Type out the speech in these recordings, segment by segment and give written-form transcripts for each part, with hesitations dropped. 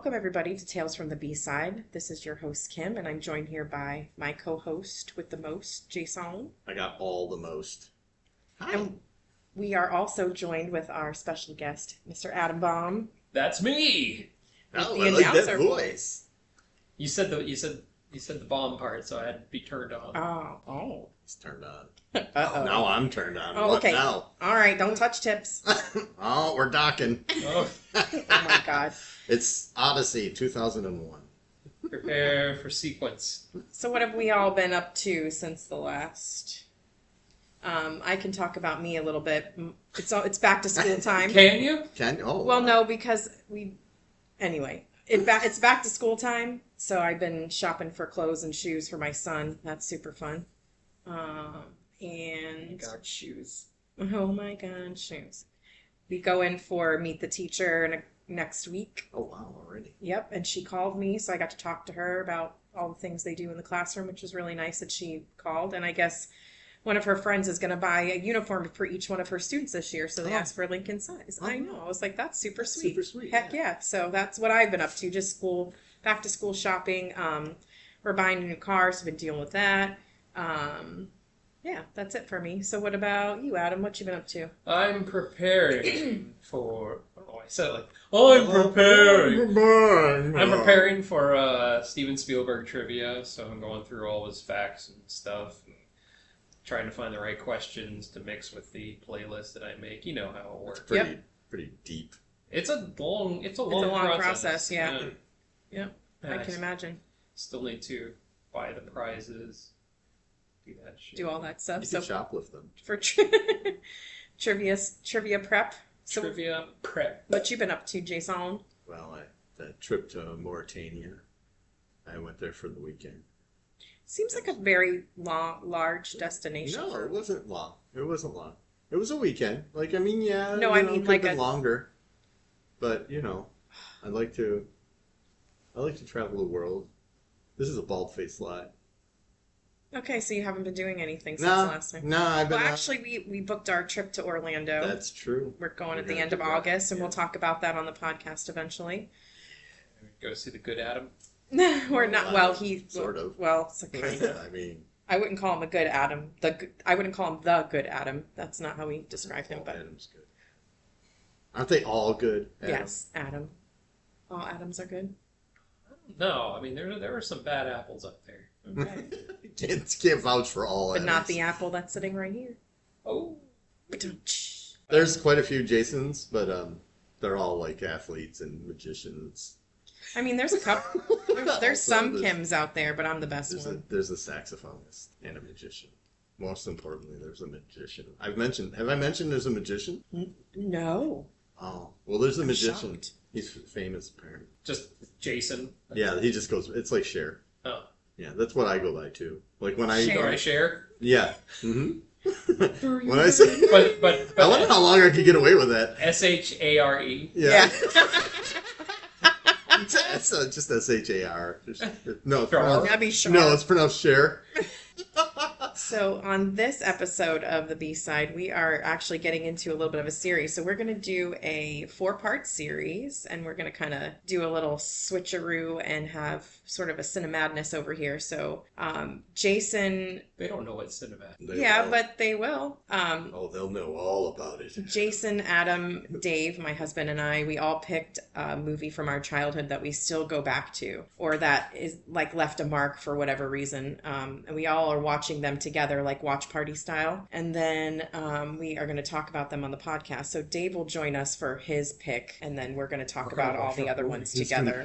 welcome everybody to Tales from the B-Side. This is your host, Kim, and I'm joined here by my co-host with the most, Jason. I got all the most. Hi. And we are also joined with our special guest, Mr. Adam Baum. That's me. Oh, the I like announcer that voice. You said the bomb part, so I had to be turned on. Oh. It's turned on. Uh-oh. Now I'm turned on. Oh, What okay. now? All right, don't touch tips. Oh, we're docking. Oh, Oh my God. It's Odyssey 2001. prepare for sequence. So what have we all been up to since the last? I can talk about me a little bit. It's back to school time. Can you? Well, no, because anyway, it's back to school time, so I've been shopping for clothes and shoes for my son. That's super fun. And God, shoes. oh my God, shoes. We go in for Meet the Teacher next week. Oh, wow, already. Yep, and she called me, so I got to talk to her about all the things they do in the classroom, which was really nice that she called. And I guess one of her friends is going to buy a uniform for each one of her students this year, so they asked for Lincoln size. I know. I was like, that's super sweet. Super sweet. Heck yeah. So that's what I've been up to, just back to school shopping. We're buying a new car, so I've been dealing with that. Yeah, that's it for me. So what about you, Adam? What you been up to? I'm preparing for. I don't know why I said it like. I'm preparing. I'm preparing for Steven Spielberg trivia, so I'm going through all his facts and stuff, and trying to find the right questions to mix with the playlist that I make. You know how it works. Pretty deep. It's a long process. Yeah. Yep. And I can imagine. Still need to buy the prizes. Do that shit. Do all that stuff. You can shoplift them. For trivia prep. So Trivia prep. what you been up to, Jason? Well, that trip to Mauritania, I went there for the weekend. Seems like a very large destination. No, it wasn't long. It was a weekend. Like, I mean, yeah. No, I mean could like have been longer. But, I like to travel the world. This is a bald-faced lie. Okay, so you haven't been doing anything since last time. No, I've been... Well, actually, we booked our trip to Orlando. That's true. We're going at the end of August, and we'll talk about that on the podcast eventually. Go see the good Adam. We're not. Well, he sort of. Well, it's a kind of. I mean, I wouldn't call him a good Adam. I wouldn't call him the good Adam. That's not how we describe him. But Adam's good. Aren't they all good? Adam? Yes, Adam. All Adams are good. No, I mean there are some bad apples up there. Okay. can't vouch for all. But not the apple that's sitting right here. Oh. There's quite a few Jasons, but they're all like athletes and magicians. I mean, there's a couple. There's some Kims out there, but I'm the best one. There's a saxophonist and a magician. Most importantly, there's a magician. Have I mentioned there's a magician? No. Oh, well, there's a magician. Shocked. He's famous, apparently. Just Jason. Yeah, he just goes. It's like Cher. Oh. Yeah, that's what I go by too. Like when I Cher. Cher. Yeah. Mm-hmm. When I say, but I wonder how long I could get away with that. SHARE. Yeah. It's just SHAR. No, That'd be sure. No, it's pronounced Cher. So on this episode of the B-Side, we are actually getting into a little bit of a series. So we're going to do a 4-part series, and we're going to kind of do a little switcheroo and have sort of a cinemadness over here. So Jason... They don't know what cinema. But they will. They'll know all about it. Jason, Adam, Dave, my husband, and I, we all picked a movie from our childhood that we still go back to, or that is like left a mark for whatever reason. And we all are watching them together, like watch party style. And then we are going to talk about them on the podcast. So Dave will join us for his pick, and then we're going to talk about all the other ones together.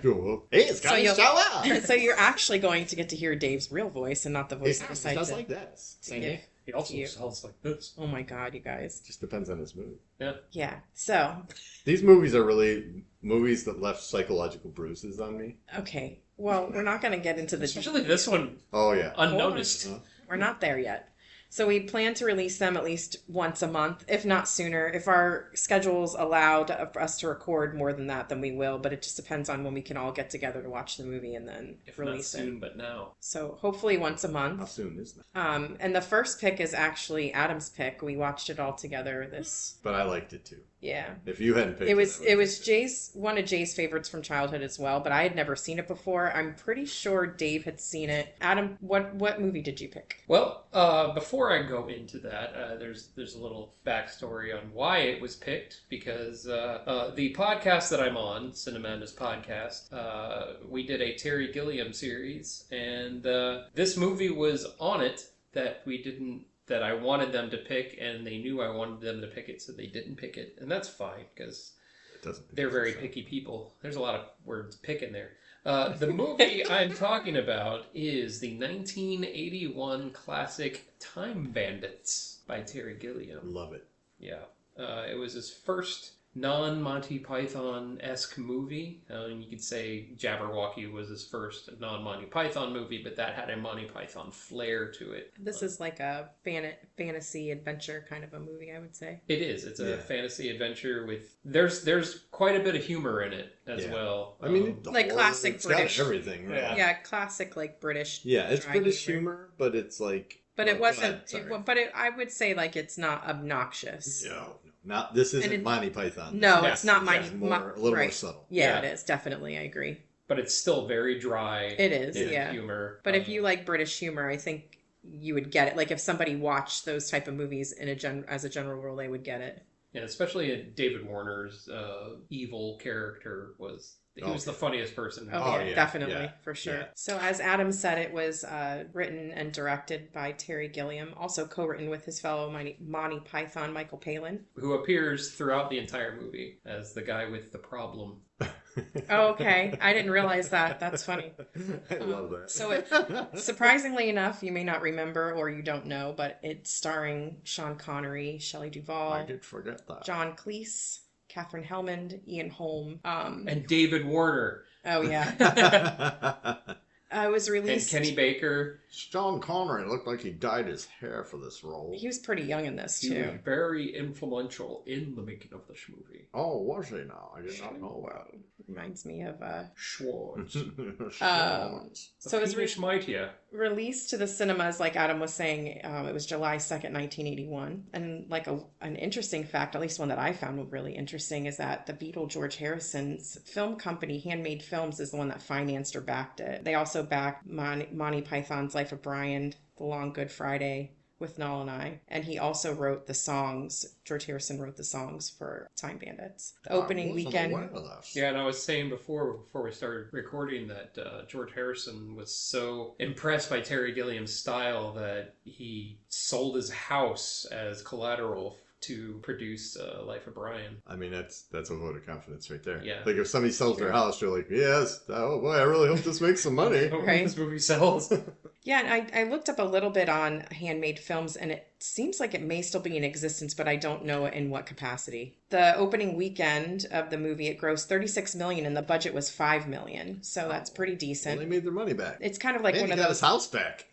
Hey, it's got to show up! So you're actually going to get to hear Dave's real voice and not the voice of the side. Just like that. He also sounds like this. Oh my God, you guys. Just depends on his mood. Yeah. So. These movies are really movies that left psychological bruises on me. Okay. Well, we're not going to get into the... Especially this one. Oh, yeah. Unnoticed. We're not there yet. So we plan to release them at least once a month, if not sooner. If our schedules allow for us to record more than that, then we will. But it just depends on when we can all get together to watch the movie and then If not release soon, it. but now. So hopefully once a How month. soon is that? And the first pick is actually Adam's pick. We watched it all together. But I liked it too. Yeah. If you hadn't picked It was I would've picked Jay's one of Jay's favorites from childhood as well, but I had never seen it before. I'm pretty sure Dave had seen it. Adam, what movie did you pick? Well, before I go into that, there's a little backstory on why it was picked, because the podcast that I'm on, Cinemanda's podcast, we did a Terry Gilliam series, and this movie was on it that I wanted them to pick, and they knew I wanted them to pick it, so they didn't pick it, and that's fine, because they're very picky people. There's a lot of words pick in there. The movie I'm talking about is the 1981 classic Time Bandits by Terry Gilliam. Love it. Yeah. It was his first non-Monty Python-esque movie. You could say Jabberwocky was his first non-Monty Python movie, but that had a Monty Python flair to it. This is like a fantasy adventure kind of a movie, I would say. It is. It's a fantasy adventure with... There's quite a bit of humor in it as well. I mean, like classic it's British. got everything, right? Yeah, classic like British. Yeah, it's dry British humor, but it's like... But it wasn't... Go ahead, I would say like it's not obnoxious. No. Not, this isn't Monty Python. No, Yeah. it's not It's Monty. more, a little more subtle. Yeah, it is, definitely. I agree. But it's still very dry. It is, in yeah. humor. But if you like British humor, I think you would get it. Like if somebody watched those type of movies as a general rule, they would get it. Yeah, especially David Warner's evil character was... He was the funniest person. Oh, yeah, definitely, for sure. Yeah. So as Adam said, it was written and directed by Terry Gilliam, also co-written with his fellow Monty Python, Michael Palin. Who appears throughout the entire movie as the guy with the problem. Oh, okay. I didn't realize that. That's funny. I love that. So surprisingly enough, you may not remember or you don't know, but it's starring Sean Connery, Shelley Duvall, I did forget that. John Cleese, Katherine Hellman, Ian Holm. And David Warner. Oh, yeah. It was released... And Kenny Baker. Sean Connery looked like he dyed his hair for this role. He was pretty young in this, He too. was very influential in the making of this movie. Oh, was he now? I did not know that. Reminds me of... Schwartz. So it was Finnish Mightier. released to the cinemas, like Adam was saying, it was July 2nd, 1981. And like an interesting fact, at least one that I found really interesting, is that the Beatle George Harrison's film company, Handmade Films, is the one that financed or backed it. They also backed Monty Python's Life of Brian, The Long Good Friday, with Nall and I. And he also wrote the songs. George Harrison wrote the songs for Time Bandits. The opening weekend. Yeah, and I was saying before we started recording that George Harrison was so impressed by Terry Gilliam's style that he sold his house as collateral to produce Life of Brian. I mean, that's a vote of confidence right there. Yeah. Like if somebody sells their house, you're like, yes, oh boy, I really hope this makes some money. Right. This movie sells. Yeah, and I looked up a little bit on Handmade Films, and it seems like it may still be in existence, but I don't know in what capacity. The opening weekend of the movie, it grossed $36 million, and the budget was $5 million, so that's pretty decent. Well, they made their money back. It's kind of like And one he of got those his house back.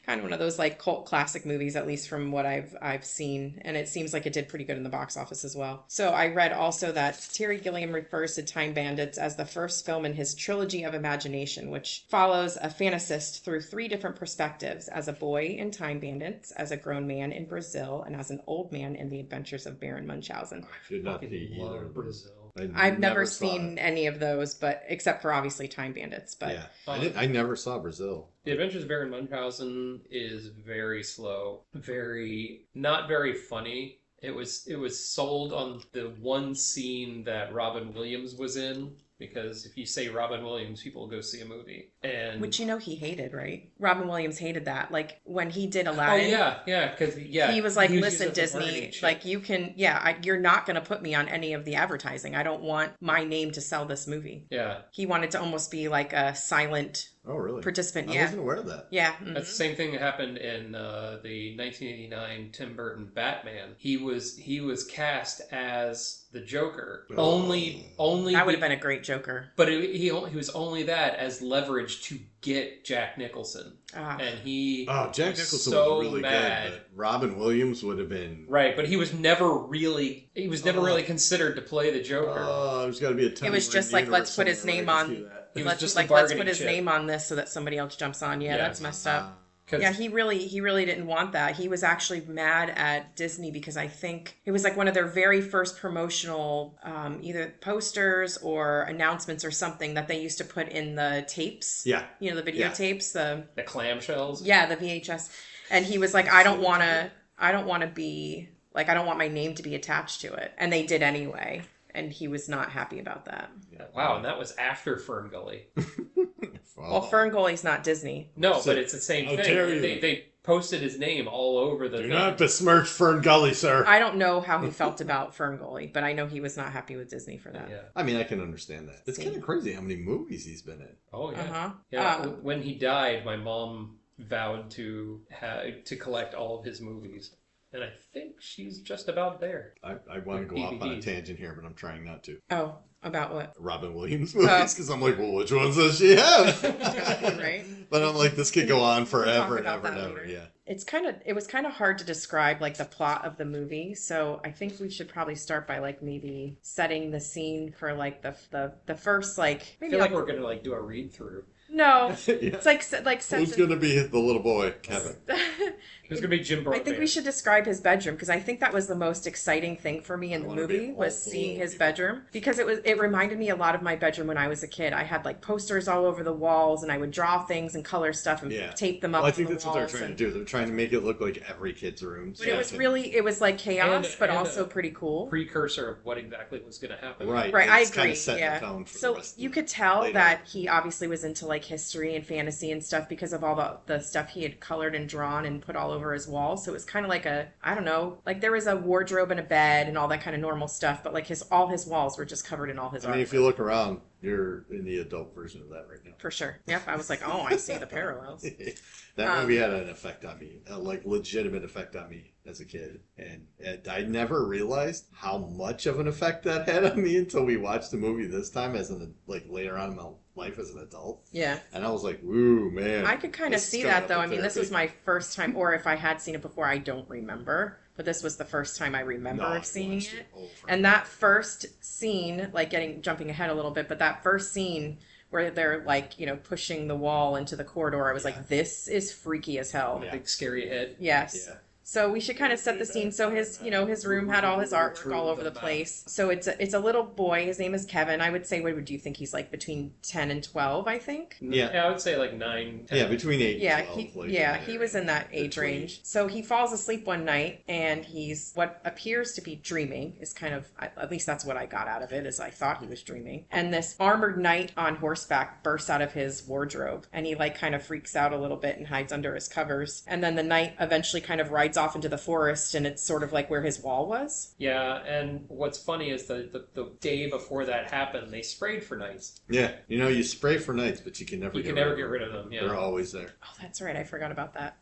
kind of one of those like cult classic movies, at least from what I've seen, and it seems like it did pretty good in the box office as well. So I read also that Terry Gilliam refers to Time Bandits as the first film in his trilogy of imagination, which follows a fantasist through 3 different perspectives: as a boy in Time Bandits, as a grown man in Brazil, and as an old man in The Adventures of Baron Munchausen. I did not see either of those. Brazil. I've never saw seen it. any of those, but except for obviously Time Bandits. But Yeah, I never saw Brazil. The Adventures of Baron Munchausen is very slow, not very funny. It was sold on the one scene that Robin Williams was in, because if you say Robin Williams, people go see a movie. And which he hated, right? Robin Williams hated that. Like when he did oh Aladdin. because He was like, listen, used as a Disney, marketing chip. like you can, you're not going to put me on any of the advertising. I don't want my name to sell this movie. Yeah. He wanted to almost be like a silent Oh, really? participant. I Yeah. wasn't aware of that. Yeah. That's the same thing that happened in the 1989 Tim Burton Batman. He was cast as the Joker. Oh. Only That would have been a great Joker. But he was only that as leverage to get Jack Nicholson. And he Jack was Nicholson so was really mad. good, but Robin Williams would have been... Right, but he was never really considered to play the Joker. There's got to be a time. It was just like, let's put his name on. Let's put his name on this so that somebody else jumps on. Yeah, that's messed up. Yeah, he really didn't want that. He was actually mad at Disney because I think it was like one of their very first promotional either posters or announcements or something that they used to put in the tapes. Yeah. You know, the videotapes, the clamshells. Yeah, the VHS. And he was like, I don't want to be like, I don't want my name to be attached to it. And they did anyway. And he was not happy about that. Yeah. Wow, and that was after Fern Gully. Well, Fern Gully's not Disney. No, but it's the same thing. They posted his name all over the thing. Do not besmirch Fern Gully, sir. I don't know how he felt about Fern Gully, but I know he was not happy with Disney for that. Yeah. I mean, I can understand that. It's kind of crazy how many movies he's been in. Oh, yeah. Uh-huh. Yeah, when he died, my mom vowed to collect all of his movies. And I think she's just about there. I want to go off on a tangent here, but I'm trying not to. Oh, about what? Robin Williams movies, because I'm like, well, which ones does she have? Right. But I'm like, this could go on forever and ever and ever. Yeah. It was kind of hard to describe like the plot of the movie, so I think we should probably start by like maybe setting the scene for like the first like. Maybe I feel like we're gonna like do a read through. No, Yeah. it's like Who's going to be the little boy, Kevin? Who's going to be Jim Broadbent? I think we should describe his bedroom because I think that was the most exciting thing for me in the movie was seeing his bedroom because it reminded me a lot of my bedroom when I was a kid. I had like posters all over the walls and I would draw things and color stuff and tape them up. Well, I think that's what they're trying to do. They're trying to make it look like every kid's room. But it was like chaos, but also pretty cool. Precursor of what exactly was going to happen. Right. I agree. Kind of set the tone for so the rest you of could tell later. that he obviously was into like history and fantasy and stuff because of all the stuff he had colored and drawn and put all over his walls. So it was kind of like I don't know, like there was a wardrobe and a bed and all that kind of normal stuff, but like all his walls were just covered in all his art. I mean, if you look around, you're in the adult version of that right now. For sure. Yep. I was like, oh, I see the parallels. That movie had an effect on me, a like legitimate effect on me as a kid, and I never realized how much of an effect that had on me until we watched the movie this time later on in my life as an adult. Yeah. And I was like, "Ooh, man!" I could kind of see that though. I mean, this was my first time, or if I had seen it before, I don't remember. But this was the first time I remember of seeing it. And that first scene, like jumping ahead a little bit, but that first scene where they're like, pushing the wall into the corridor, I was like, this is freaky as hell. The big scary head. Yes. Yeah. So we should kind of set the scene. So his room had all his artwork all over the place. So it's a little boy. His name is Kevin. I would say, what would you think? He's like between 10 and 12, I think. Yeah, I would say like 9, 10. Yeah, between 8 and 12. He was in that age range. So he falls asleep one night and he's what appears to be dreaming is kind of, at least that's what I got out of it, is I thought he was dreaming. And this armored knight on horseback bursts out of his wardrobe and he like kind of freaks out a little bit and hides under his covers. And then the knight eventually kind of rides off into the forest and it's sort of like where his wall was. Yeah, and what's funny is the day before that happened, they sprayed for knights. Yeah, you spray for knights, but you can never get rid of them. Yeah. They're always there. Oh, that's right. I forgot about that.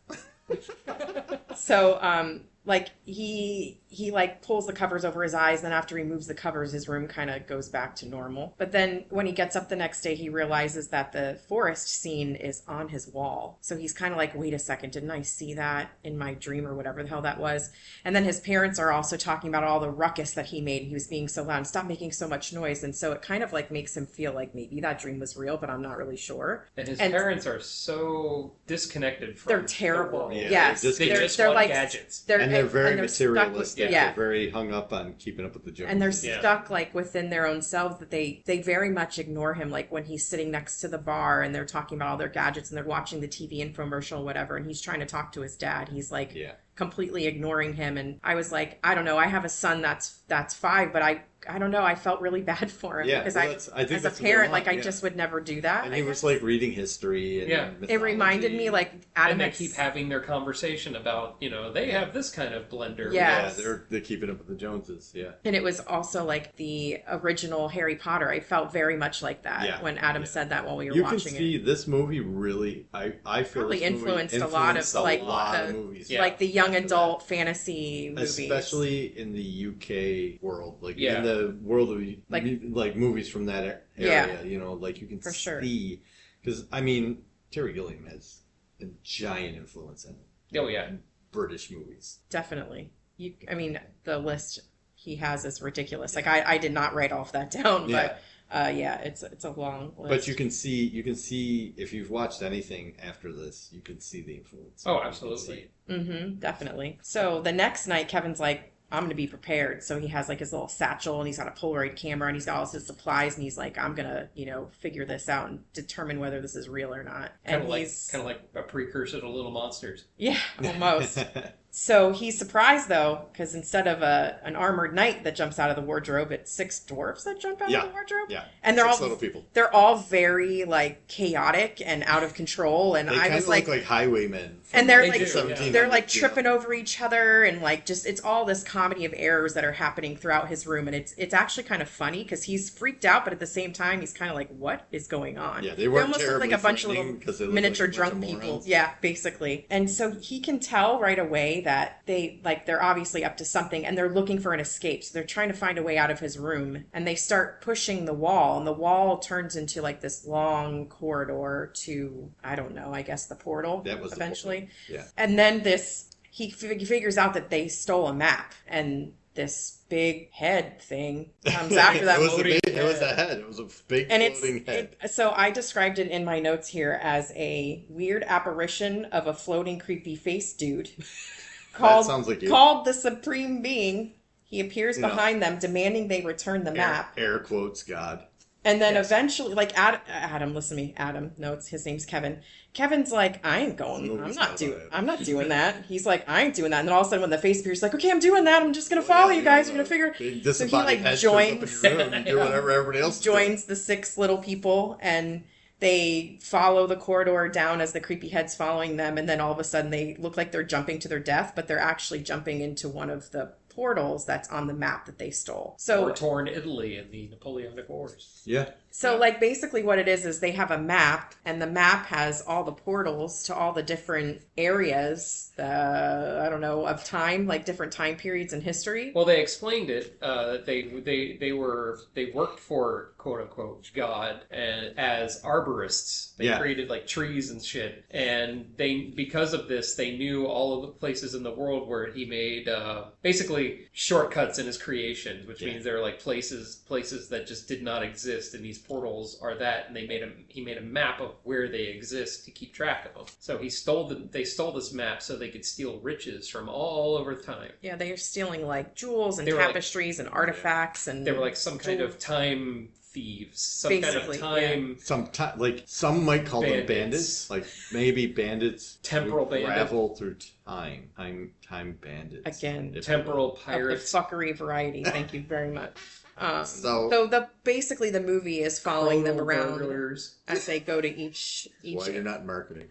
So, like he like pulls the covers over his eyes, then after he removes the covers his room kind of goes back to normal. But then when he gets up the next day he realizes that the forest scene is on his wall. So he's kind of like, wait a second, didn't I see that in my dream or whatever the hell that was? And then his parents are also talking about all the ruckus that he made. He was being so loud, stop making so much noise. And so it kind of like makes him feel like maybe that dream was real, but I'm not really sure. And his parents are so disconnected from they're terrible. The Yeah, yes, they just want like gadgets. They're very materialistic. Yeah. They're very hung up on keeping up with the Joneses. And they're stuck like within their own selves that they very much ignore him. Like when he's sitting next to the bar and they're talking about all their gadgets and they're watching the TV infomercial or whatever, and he's trying to talk to his dad. He's like completely ignoring him. And I was like, I don't know. I have a son that's 5, but I don't know. I felt really bad for him because I think as a parent, like I just would never do that. And he was like reading history and it reminded me like Adam and they keep having their conversation about they have this kind of blender. Yes. Yeah, they're keeping up with the Joneses. Yeah, and it was also like the original Harry Potter. I felt very much like that when Adam said that while we were watching it. You can see this movie really. I feel really influenced a lot of movies, like the young adult fantasy movies, especially in the UK world. Like the world of like movies from that area. Yeah. You know, like you can For sure. see because I mean Terry Gilliam has a giant influence in Oh yeah. British movies. Definitely. I mean, the list he has is ridiculous. Like I did not write all of that down, Yeah. but yeah, it's a long list. But you can see if you've watched anything after this, you can see the influence. Oh, You can absolutely. see Definitely. So the next night, Kevin's like, I'm going to be prepared. So he has like his little satchel and he's got a Polaroid camera and he's got all his supplies and he's like, I'm going to, figure this out and determine whether this is real or not. And Kind of like a precursor to Little Monsters. yeah, almost. So he's surprised though, because instead of an armored knight that jumps out of the wardrobe, it's 6 dwarves that jump out of the wardrobe. Yeah. And they're 6 all little people. They're all very like chaotic and out of control. And They I kind was of like, look like highwaymen. and they're They like, do, yeah. 1700s, they're like you know. tripping over each other and like just it's all this comedy of errors that are happening throughout his room, and it's actually kind of funny because he's freaked out, but at the same time he's kind of like, what is going on? Yeah, they weren't almost look like terribly a bunch of frightening 'cause they little look miniature like a bunch drunk of people. morons. Yeah, basically. And so he can tell right away that they're obviously up to something and they're looking for an escape. So they're trying to find a way out of his room, and they start pushing the wall, and the wall turns into like this long corridor to, I don't know, I guess the portal That was the eventually. portal. Yeah. And then he figures out that they stole a map, and this big head thing comes after that. It was floating it was a head. It was a big and floating head. so I described it in my notes here as a weird apparition of a floating creepy face dude called, sounds like you. called the Supreme Being. He appears You know. behind them, demanding they return the map. Air quotes God. And then Yes. eventually, like Adam, listen to me, Adam. No, his name's Kevin. Kevin's like, I ain't going. Movie's I'm not doing that. He's like, I ain't doing that. And then all of a sudden, when the face appears, he's like, okay, I'm doing that. I'm just gonna follow you guys. We're gonna figure. Big So he disembodied like head shows up in joins. your room and do whatever everybody else is doing. Joins the 6 little people, and they follow the corridor down as the creepy head's following them, and then all of a sudden they look like they're jumping to their death, but they're actually jumping into one of the portals that's on the map that they stole. So Or torn Italy in the Napoleonic Wars. Yeah. like basically what it is they have a map, and the map has all the portals to all the different areas, I don't know, of time, like different time periods in history. Well, they explained it. They worked for quote unquote God and as arborists. They Yeah. created like trees and shit, and because of this they knew all of the places in the world where he made basically shortcuts in his creations, which means there are like places that just did not exist, and these portals are that. And he made a map of where they exist to keep track of them. So they stole this map so they could steal riches from all over time. Yeah, they are stealing like jewels and They were like- tapestries and artifacts, and They were like some kind of time thieves, some Basically, kind of time. Like some might call them Bandits. bandits. Like maybe bandits. Temporal who bandit. travel through time. Time bandits. Again, if Temporal of the pirates. fuckery variety. Thank you very much. So- So basically the movie is following them around burglars. as they go to each Why you're not marketing?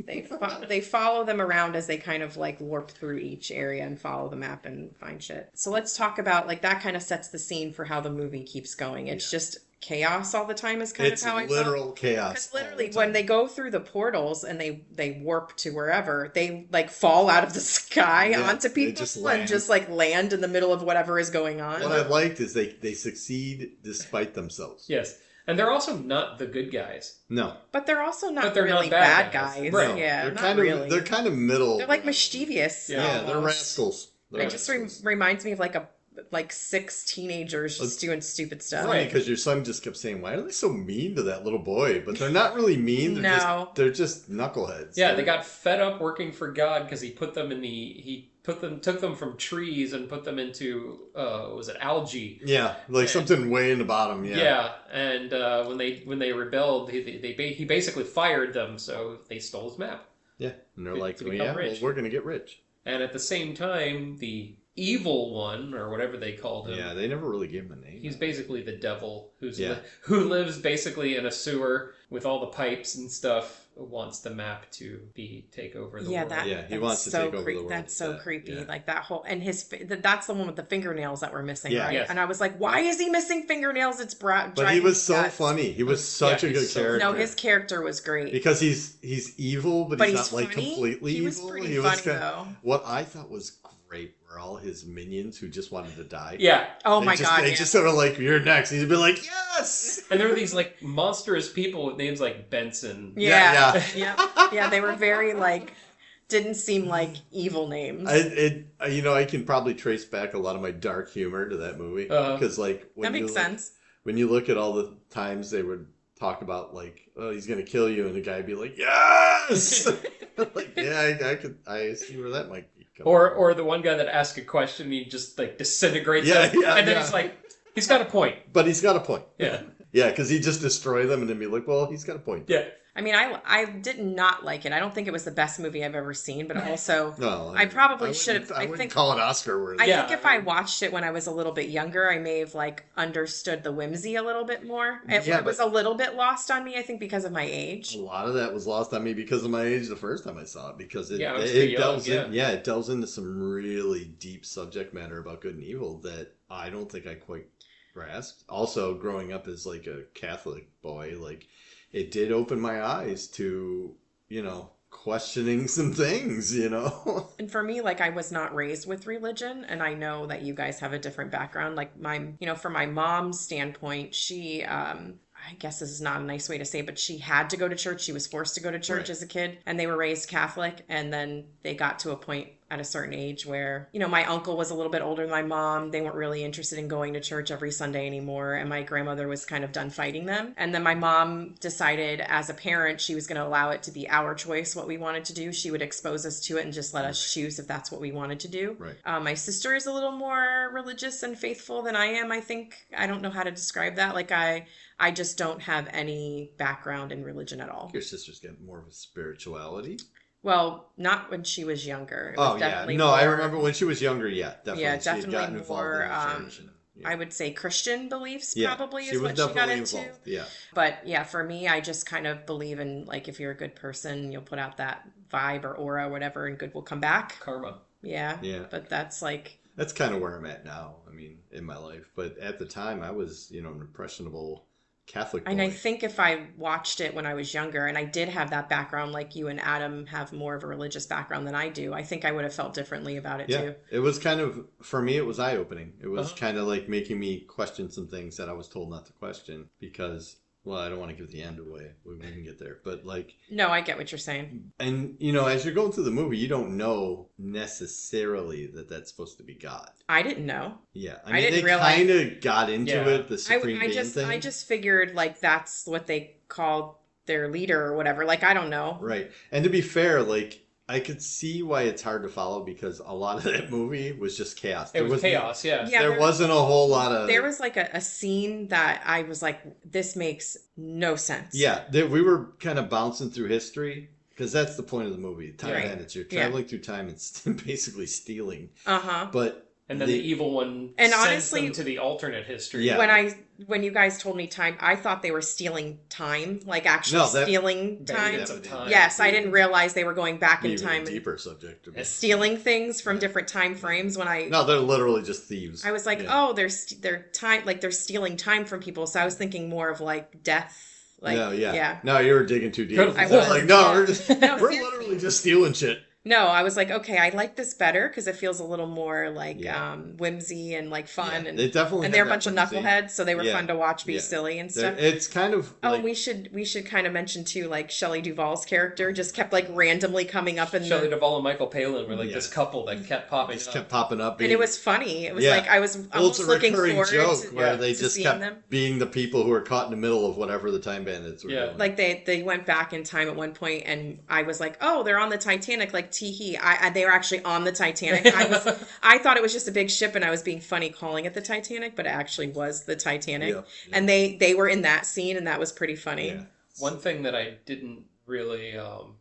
they follow them around as they kind of like warp through each area and follow the map and find shit. So let's talk about like that kind of sets the scene for how the movie keeps going. It's just chaos all the time is kind It's of how I felt. literal chaos. Because all literally, the when time. they go through the portals and they warp to wherever, they like fall out of the sky Yeah, onto they people just and land. just like land in the middle of whatever is going on. What I liked is they succeed despite themselves. Yes, and they're also not the good guys. No. But they're also not But they're really not bad bad guys. guys. Right. Yeah, They're not kind really. of they're kind of middle. They're like mischievous. Yeah, they're almost. rascals. They're It just rascals. reminds me of like 6 teenagers just doing stupid stuff. Funny because your son just kept saying, "Why are they so mean to that little boy?" But they're not really mean. They're No. they're just knuckleheads. Yeah, they got fed up working for God because he took them from trees and put them into was it algae? Yeah, like something way in the bottom. Yeah. Yeah, and when they rebelled, he basically fired them, so they stole his map. Yeah, and they're To like, become well, rich. we're gonna get rich. And at the same time, the evil one, or whatever they called him, Yeah, they never really gave him a name. he's basically the devil Yeah. who lives basically in a sewer with all the pipes and stuff. Wants the map to take over the world. Yeah, he that's wants to so take over the world That's so with that, creepy. yeah. Like that whole and that's the one with the fingernails that were missing, Yeah. right? Yes. And I was like, why is he missing fingernails? It's But driving he was me so nuts. funny. He was such Yeah, a good he's so- character. No, his character was great. because he's evil, but, But he's he's not like funny. completely He was evil. pretty funny, kinda- though. What I thought was great were all his minions who just wanted to die. Yeah. Oh They my just, god, They yeah. just sort of like, you're next. He'd be like, yes! And there were these like monstrous people with names like Benson. Yeah. Yeah, they were very like didn't seem like evil names. I can probably trace back a lot of my dark humor to that movie. Because like that makes sense. When you look at all the times they would talk about like, oh, he's gonna kill you, and the guy would be like, yes! Like, yeah, I see where that might be coming from. Or the one guy that asks a question and he just like disintegrates Yeah, them. yeah, And then yeah. he's like, he's got a point. But he's got a point. Yeah. Yeah, because he just destroy them and then be like, well, he's got a point. Yeah. I mean, I did not like it. I don't think it was the best movie I've ever seen, but also No, I probably I should have. wouldn't- I wouldn't think call it Oscar worthy. I Yeah. think if I watched it when I was a little bit younger, I may have like understood the whimsy a little bit more. It was a little bit lost on me, I think, because of my age. A lot of that was lost on me because of my age the first time I saw it, because I was too young, it delves into some really deep subject matter about good and evil that I don't think I quite grasped. Also, growing up as like a Catholic boy, like it did open my eyes to, questioning some things, And for me, like I was not raised with religion, and I know that you guys have a different background. Like from my mom's standpoint, she I guess this is not a nice way to say it, but she had to go to church. She was forced to go to church Right. as a kid, and they were raised Catholic. And then they got to a point at a certain age where, my uncle was a little bit older than my mom. They weren't really interested in going to church every Sunday anymore. And my grandmother was kind of done fighting them. And then my mom decided as a parent, she was going to allow it to be our choice what we wanted to do. She would expose us to it and just let us choose if that's what we wanted to do. Right. My sister is a little more religious and faithful than I am, I think. I don't know how to describe that. Like I just don't have any background in religion at all. Your sister's got more of a spirituality. Well, not when she was younger. It was Oh, yeah. definitely No, I more- remember when she was younger, yeah, definitely. Yeah, She had definitely gotten involved more, in the church and, I would say Christian beliefs yeah, probably she is was what she got definitely into. involved. Yeah. But yeah, for me, I just kind of believe in like if you're a good person, you'll put out that vibe or aura or whatever, and good will come back. Karma. Yeah. Yeah. But that's like That's kind of where I'm at now, in my life. But at the time, I was, an impressionable Catholic boy. And I think if I watched it when I was younger, and I did have that background, like you and Adam have more of a religious background than I do, I think I would have felt differently about it Yeah, too. it was kind of, for me, it was eye-opening. It was kind of like making me question some things that I was told not to question because, well, I don't want to give the end away. We can get there. But like... No, I get what you're saying. And, as you're going through the movie, you don't know necessarily that that's supposed to be God. I didn't know. Yeah. I didn't they realize- kind of got into Yeah. it, the Supreme I Being just thing. I just figured like that's what they called their leader or whatever. Like I don't know. Right. And to be fair, like, I could see why it's hard to follow because a lot of that movie was just chaos. It was chaos, yeah. Yeah, There wasn't a whole lot of... There was like a scene that I was like, this makes no sense. Yeah, we were kind of bouncing through history because that's the point of the movie. Time Right. Bandits. You're traveling through time and basically stealing. Uh-huh. But And then the evil one And sends honestly- them to the alternate history. Yeah. When you guys told me time, I thought they were stealing time, like actually stealing time. Bandits of time. Yes, I didn't realize they were going back in even time a and deeper subject. To be. stealing things from different time frames. When No, they're literally just thieves. I was like, Yeah. oh, they're time, like they're stealing time from people. So I was thinking more of like death. Like, yeah. No, you were digging too deep. Good I was lord. like, no, Yeah. we're just No, we're seriously. literally just stealing shit. No, I was like, okay, I like this better because it feels a little more like Yeah. whimsy and like fun, Yeah, and they definitely and they're a have bunch of that whimsy. knuckleheads, so they were Yeah. fun to watch be Yeah. silly and stuff. It's kind of Oh, like, we should kind of mention too, like Shelley Duvall's character just kept like randomly coming up in Shelley the, Duvall and Michael Palin were like Yeah. this couple that kept popping just up. kept popping up. and it was funny. It was Yeah. like I was Well, almost it's a looking recurring forward joke to, where yeah, they to just seeing kept them. being the people who were caught in the middle of whatever the Time Bandits were Yeah. doing. Like they went back in time at one point, and I was like, "Oh, they're on the Titanic!" Like tee they were actually on the Titanic. I thought it was just a big ship, and I was being funny calling it the Titanic, but it actually was the Titanic. Yeah. And they were in that scene, and that was pretty funny. Yeah. One thing that I didn't really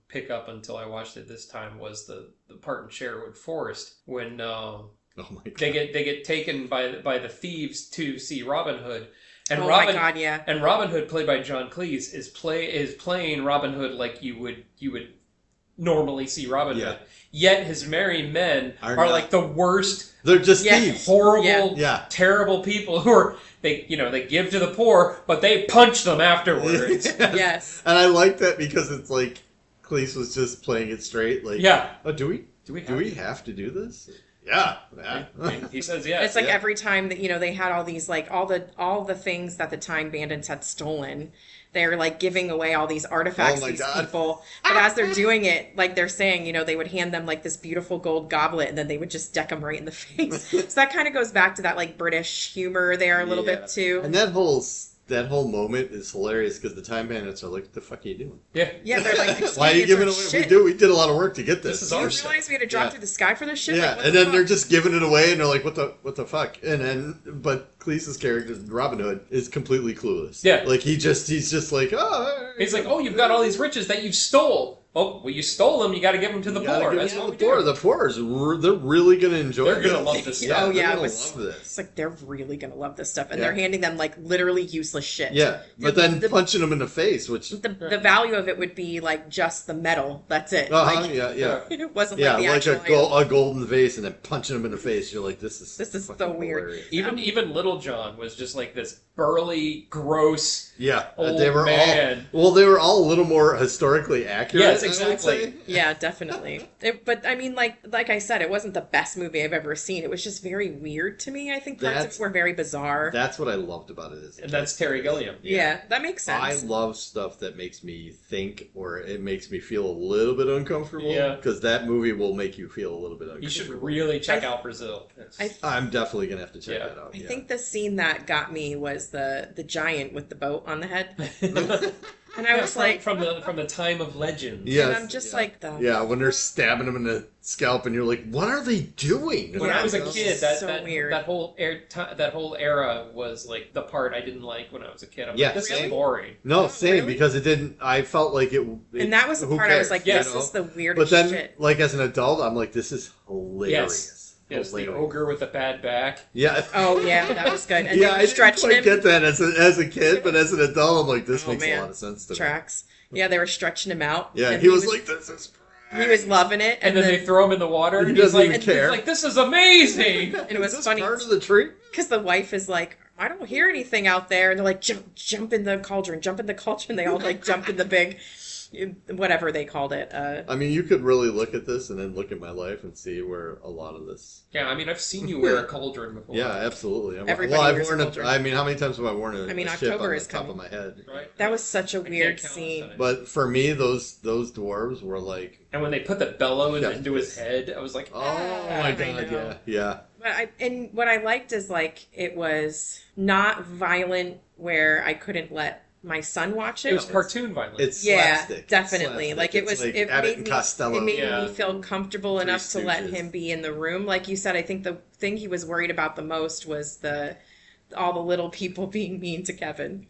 pick up until I watched it this time was the part in Sherwood Forest when Oh my god. they get taken by the thieves to see Robin Hood. And Oh Robin, my God, yeah. And Robin Hood, played by John Cleese, is playing Robin Hood like you would normally see Robin Yeah. Hood. Yet his merry men Are are not. like the worst, They're just Yeah. thieves. horrible, Yeah. terrible people who are they give to the poor, but they punch them afterwards. Yes. And I like that because it's like Cleese was just playing it straight. Like, Yeah. oh, do we Do we have to do this? Yeah. He says yes. It's like Yeah. every time that they had all these like all the things that the time bandits had stolen. They're like giving away all these artifacts Oh to my these God. people. But as they're doing it, like they're saying, they would hand them like this beautiful gold goblet and then they would just deck them right in the face. So that kind of goes back to that like British humor there a little Yeah. bit too. And that whole moment is hilarious because the time bandits are like, "What the fuck are you doing? Yeah. Yeah, they're like, Why are you giving it away? We did a lot of work to get this. This is Do you our realize we had to drop Yeah. through the sky for this shit? Yeah, Like, what and the then fuck? they're just giving it away, and they're like, "What the fuck?" And then, but Cleese's character, Robin Hood, is completely clueless. Yeah. like he's just like, "Oh." He's like, oh, you've got all these riches that you stole. Oh, well, you stole them. You got to give them to the You gotta poor. give it That's to what the we poor. do. The poor they're really gonna enjoy. They're gonna this. love this Yeah, stuff. Oh, they're yeah, gonna it was- love this. It's like they're really gonna love this stuff, and Yeah. they're handing them like literally useless shit. Yeah, but then the- punching them in the face, which the value of it would be like just the metal. That's it. Like, yeah. it wasn't Yeah, like the like actual a golden vase, and then punching him in the face. You're like, this is so fucking weird. hilarious. Even Little John was just like this burly, gross. Yeah, Old they were man. they were all a little more historically accurate. Yes, I would exactly. say. Yeah, definitely. But I mean, like I said, it wasn't the best movie I've ever seen. It was just very weird to me. I think parts of That's- it were very bizarre. That's what I loved about it. And that's Terry Gilliam. Yeah, that makes I sense. love stuff that makes me think, or it makes me feel a little bit uncomfortable. Yeah. Because that movie will make you feel a little bit uncomfortable. You should really check out Brazil. It's- I'm definitely gonna have to check Yeah. that out. I think the scene that got me was the giant with the boat on the head, and I was like, from the time of legend. Yes, and I'm just yeah. like, the Yeah, when they're stabbing him in the scalp, and you're like, "What are they doing?" When Yeah, I was a it's kid, so that weird. that whole that whole era was like the part I didn't like when I was a kid. I'm Yeah, like, this same. is boring. No, Oh, same, really? because it didn't. I felt like it. and that was the who part I was cares, like, you this know? is the weirdest But then, shit. like as an adult, I'm like, this is hilarious. Yes, the Hilarious. ogre with the bad back. Yeah. Oh yeah, that was good. And yeah, they I were didn't stretching quite him. get that as a kid, but as an adult, I'm like, this Oh, makes man. a lot of sense to me. Tracks. Yeah, they were stretching him out. Yeah, and he was like, this is he was loving it, And then they throw him in the water, He and he's doesn't like, even care. he's like, this is amazing. and it was Is this funny part of the tree? because the wife is like, I don't hear anything out there, and they're like, jump in the cauldron, jump in the cauldron. They all like jump in the big, whatever they called it. I mean, you could really look at this and then look at my life and see where a lot of this. Yeah, I mean, I've seen you wear a cauldron before. Yeah, absolutely. Everybody I've wears a worn cauldron. I mean, how many times have I worn a I mean, a ship October on is the top coming. of my head? Right? That was such a can't weird count scene. that. But for me, those dwarves were like, And when they put the bellow Yeah. into his head, I was like, oh ah, my I god, know. yeah. But and what I liked is like it was not violent where I couldn't let my son watch it. It was cartoon violence. It's Yeah, slapstick. It's definitely. slapstick. Like it It's was. like It Abbott made and me. Costello. It made Yeah. me feel comfortable Three enough to let Stooges. him be in the room. Like you said, I think the thing he was worried about the most was all the little people being mean to Kevin.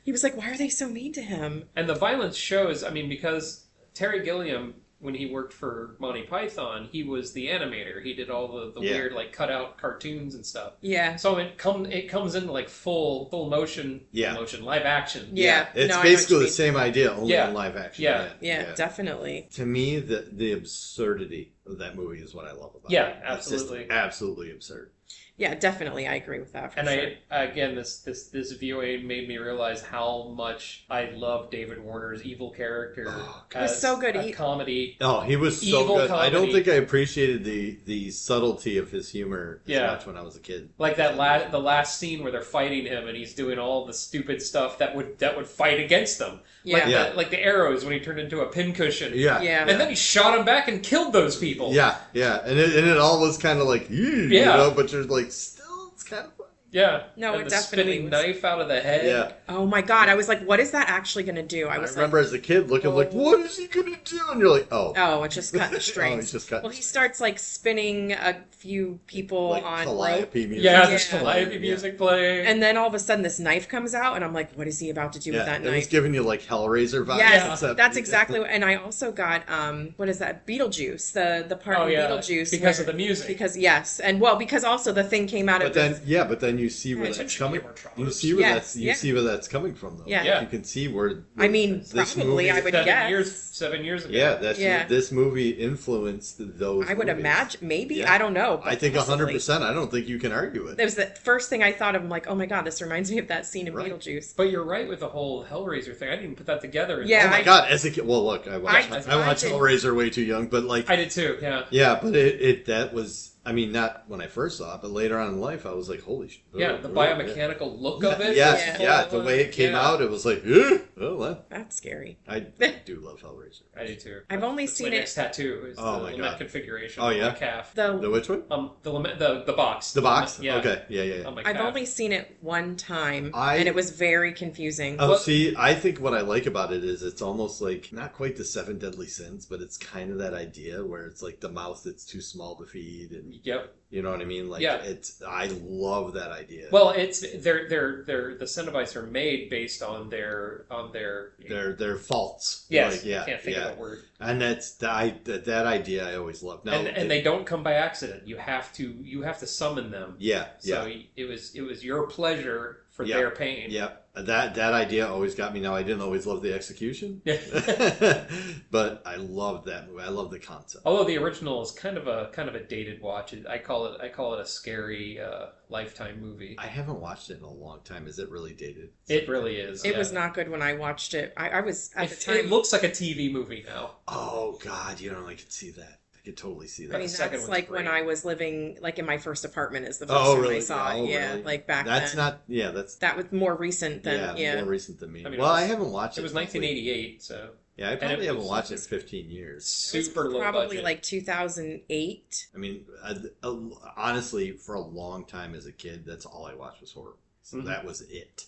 He was like, "Why are they so mean to him?" And the violence shows, I mean, because Terry Gilliam, when he worked for Monty Python, he was the animator. He did all the Yeah. weird, like, cutout cartoons and stuff. Yeah. So it comes into, like, full motion, Yeah. live action. Yeah. It's No, I know what basically you the mean. same idea, only Yeah. in live action. Yeah. Yeah, definitely. To me, the absurdity of that movie is what I love about Yeah, it. It's just absolutely. absolutely absurd. Yeah, definitely. I agree with that. For And sure. again, this viewing made me realize how much I love David Warner's evil character. Oh, It was as so good. a comedy. Oh, he was so Evil good. I don't comedy. think I appreciated the subtlety of his humor as Yeah. much when I was a kid. Like the last scene where they're fighting him and he's doing all the stupid stuff that would fight against them. Yeah. Yeah. Like the arrows when he turned into a pincushion. Yeah, Yeah. And then he shot him back and killed those people. yeah, and it all was kind of like, you Yeah. know, but you're like, still, it's kind of funny. Yeah. No, and it the definitely spinning was. knife out of the head. Yeah, Oh my god! I was like, "What is that actually going to do?" I I was remember as a kid looking like, what is he gonna do? And you're like, oh, Oh, it's just cutting Oh, strings. he's just cutting Well, he starts like spinning a few people like on rope, Calliope music. Yeah, there's Yeah. Calliope music playing. and then all of a sudden this knife comes out, and I'm like, "What is he about to do with Yeah, that it was knife?" giving you like Hellraiser vibes. Yes, except- that's exactly what. And I also got what is that? Beetlejuice, the part Oh, in yeah, Beetlejuice because where- of the music. Because yes, and well, because also the thing came out But of then, this. yeah, but then you see where Yeah, that's it should coming. be more troubling. You see where Yes, yeah. see where that's coming from, though. Yeah. Yeah. You can see where. I mean, this probably movie- I would guess. 7 years ago. Yeah, that's Yeah. this movie influenced those. I would movies. imagine, maybe Yeah. I don't know. I but think possibly. 100%. I don't think you can argue it. That was the first thing I thought of. I'm like, oh my god, this reminds me of that scene in Right. Beetlejuice. But you're right with the whole Hellraiser thing. I didn't even put that together. Yeah, Oh my I- god! As a kid, well, look, I watched I Hellraiser way too young, but like, I did too, yeah. yeah, but it that was I mean, not when I first saw it, but later on in life, I was like, holy shit. Yeah, the biomechanical look of it. Yes, was yeah, full the way it came yeah. out, it was like, well, That's scary. I do love Hellraiser. I do too. I've only That's seen my it. next tattoo is Oh the my lament God. configuration. Oh, on yeah? my calf. The The which one? The box. The box? Yeah. Okay, yeah. On my I've calf. only seen it one time, I- and it was very confusing. Oh, Well- see, I think what I like about it is it's almost like, not quite the seven deadly sins, but it's kind of that idea where it's like the mouth that's too small to feed, and Yep. you know what I mean? Like, Yeah. I love that idea. Well, it's they're the Cenobites are made based on their Their faults. yes. Like, yeah, I can't think yeah. of the word. And that's that idea I always loved. Now, And they don't come by accident. You have to summon them. yeah, So yeah. it was your pleasure for Yeah. their pain. Yeah, that idea always got me. Now I didn't always love the execution, but I loved that movie. I love the concept. Although the original is kind of a dated watch. I call it a scary Lifetime movie. I haven't watched it in a long time. Is it really dated? It really is. It yeah. was not good when I watched it. I was at the It, time. it looks like a TV movie now. Oh God, you know I could see that. I could totally see that. I mean, The second that's one's like when great. I was living, like in my first apartment, is the first Oh time really? I saw it. Yeah, really? like back That's then. not. Yeah, that's. That was more recent than More recent than me. I mean, well, it was- I haven't watched it. It was probably- 1988, so Yeah, I probably it haven't was- watched it in 15 years. It was super low probably budget. like 2008. I mean, honestly, for a long time as a kid, that's all I watched was horror. So Mhm. that was it.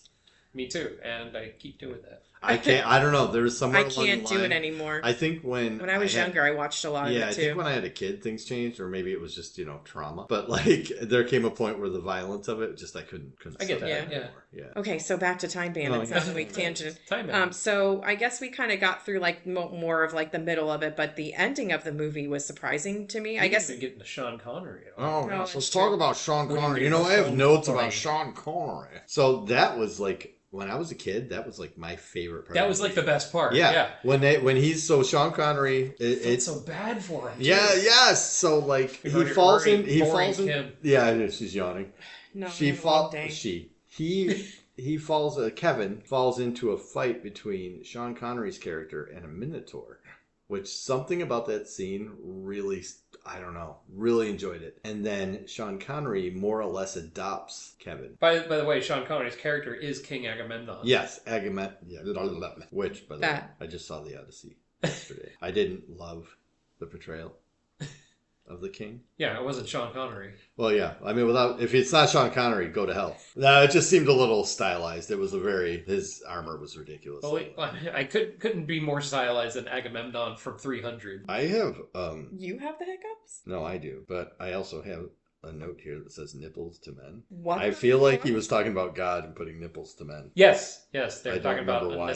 Me too, and I keep doing that. I can't. I don't know. There was somewhere I along can't the do line, it anymore. I think when When I was had- younger, I watched a lot of Yeah, I it think too. when I had a kid, things changed, or maybe it was just trauma. But like, there came a point where the violence of it, just I couldn't. I get stomach that, it yeah. anymore. Yeah. Okay, so back to Time Bandits. Oh, yeah. Not that we tangent. Time out. So I guess we kind of got through like more of like the middle of it, but the ending of the movie was surprising to me. I guess we get into Sean Connery. At all. Oh, No, yes, that's let's true. talk about Sean What do you Connery. mean You know, about I have Sean notes Connery? about Sean Connery. So that was like when I was a kid. That was like my favorite part. That of was the like the best part. yeah. Yeah. When he's so Sean Connery, It's it's so bad for him. yeah, too. yes. So like We've he already- falls we're in. He boring falls in. him. Yeah, she's yawning. no. She I had a long falls. day. He falls. Kevin falls into a fight between Sean Connery's character and a Minotaur, which something about that scene really, I don't know, really enjoyed it. And then Sean Connery more or less adopts Kevin. By the way, Sean Connery's character is King Agamemnon. Yes, Agamemnon. Yeah, which by the way, That. I just saw the Odyssey yesterday. I didn't love the portrayal of the king. Yeah, it wasn't Sean Connery. Well, yeah. I mean, if it's not Sean Connery, go to hell. No, it just seemed a little stylized. It was his armor was ridiculous. Well, I couldn't be more stylized than Agamemnon from 300. I have, You have the hiccups? no, I do, but I also have a note here that says nipples to men. What? I feel like he was talking about God and putting nipples to men. Yes, I they're don't talking about remember why,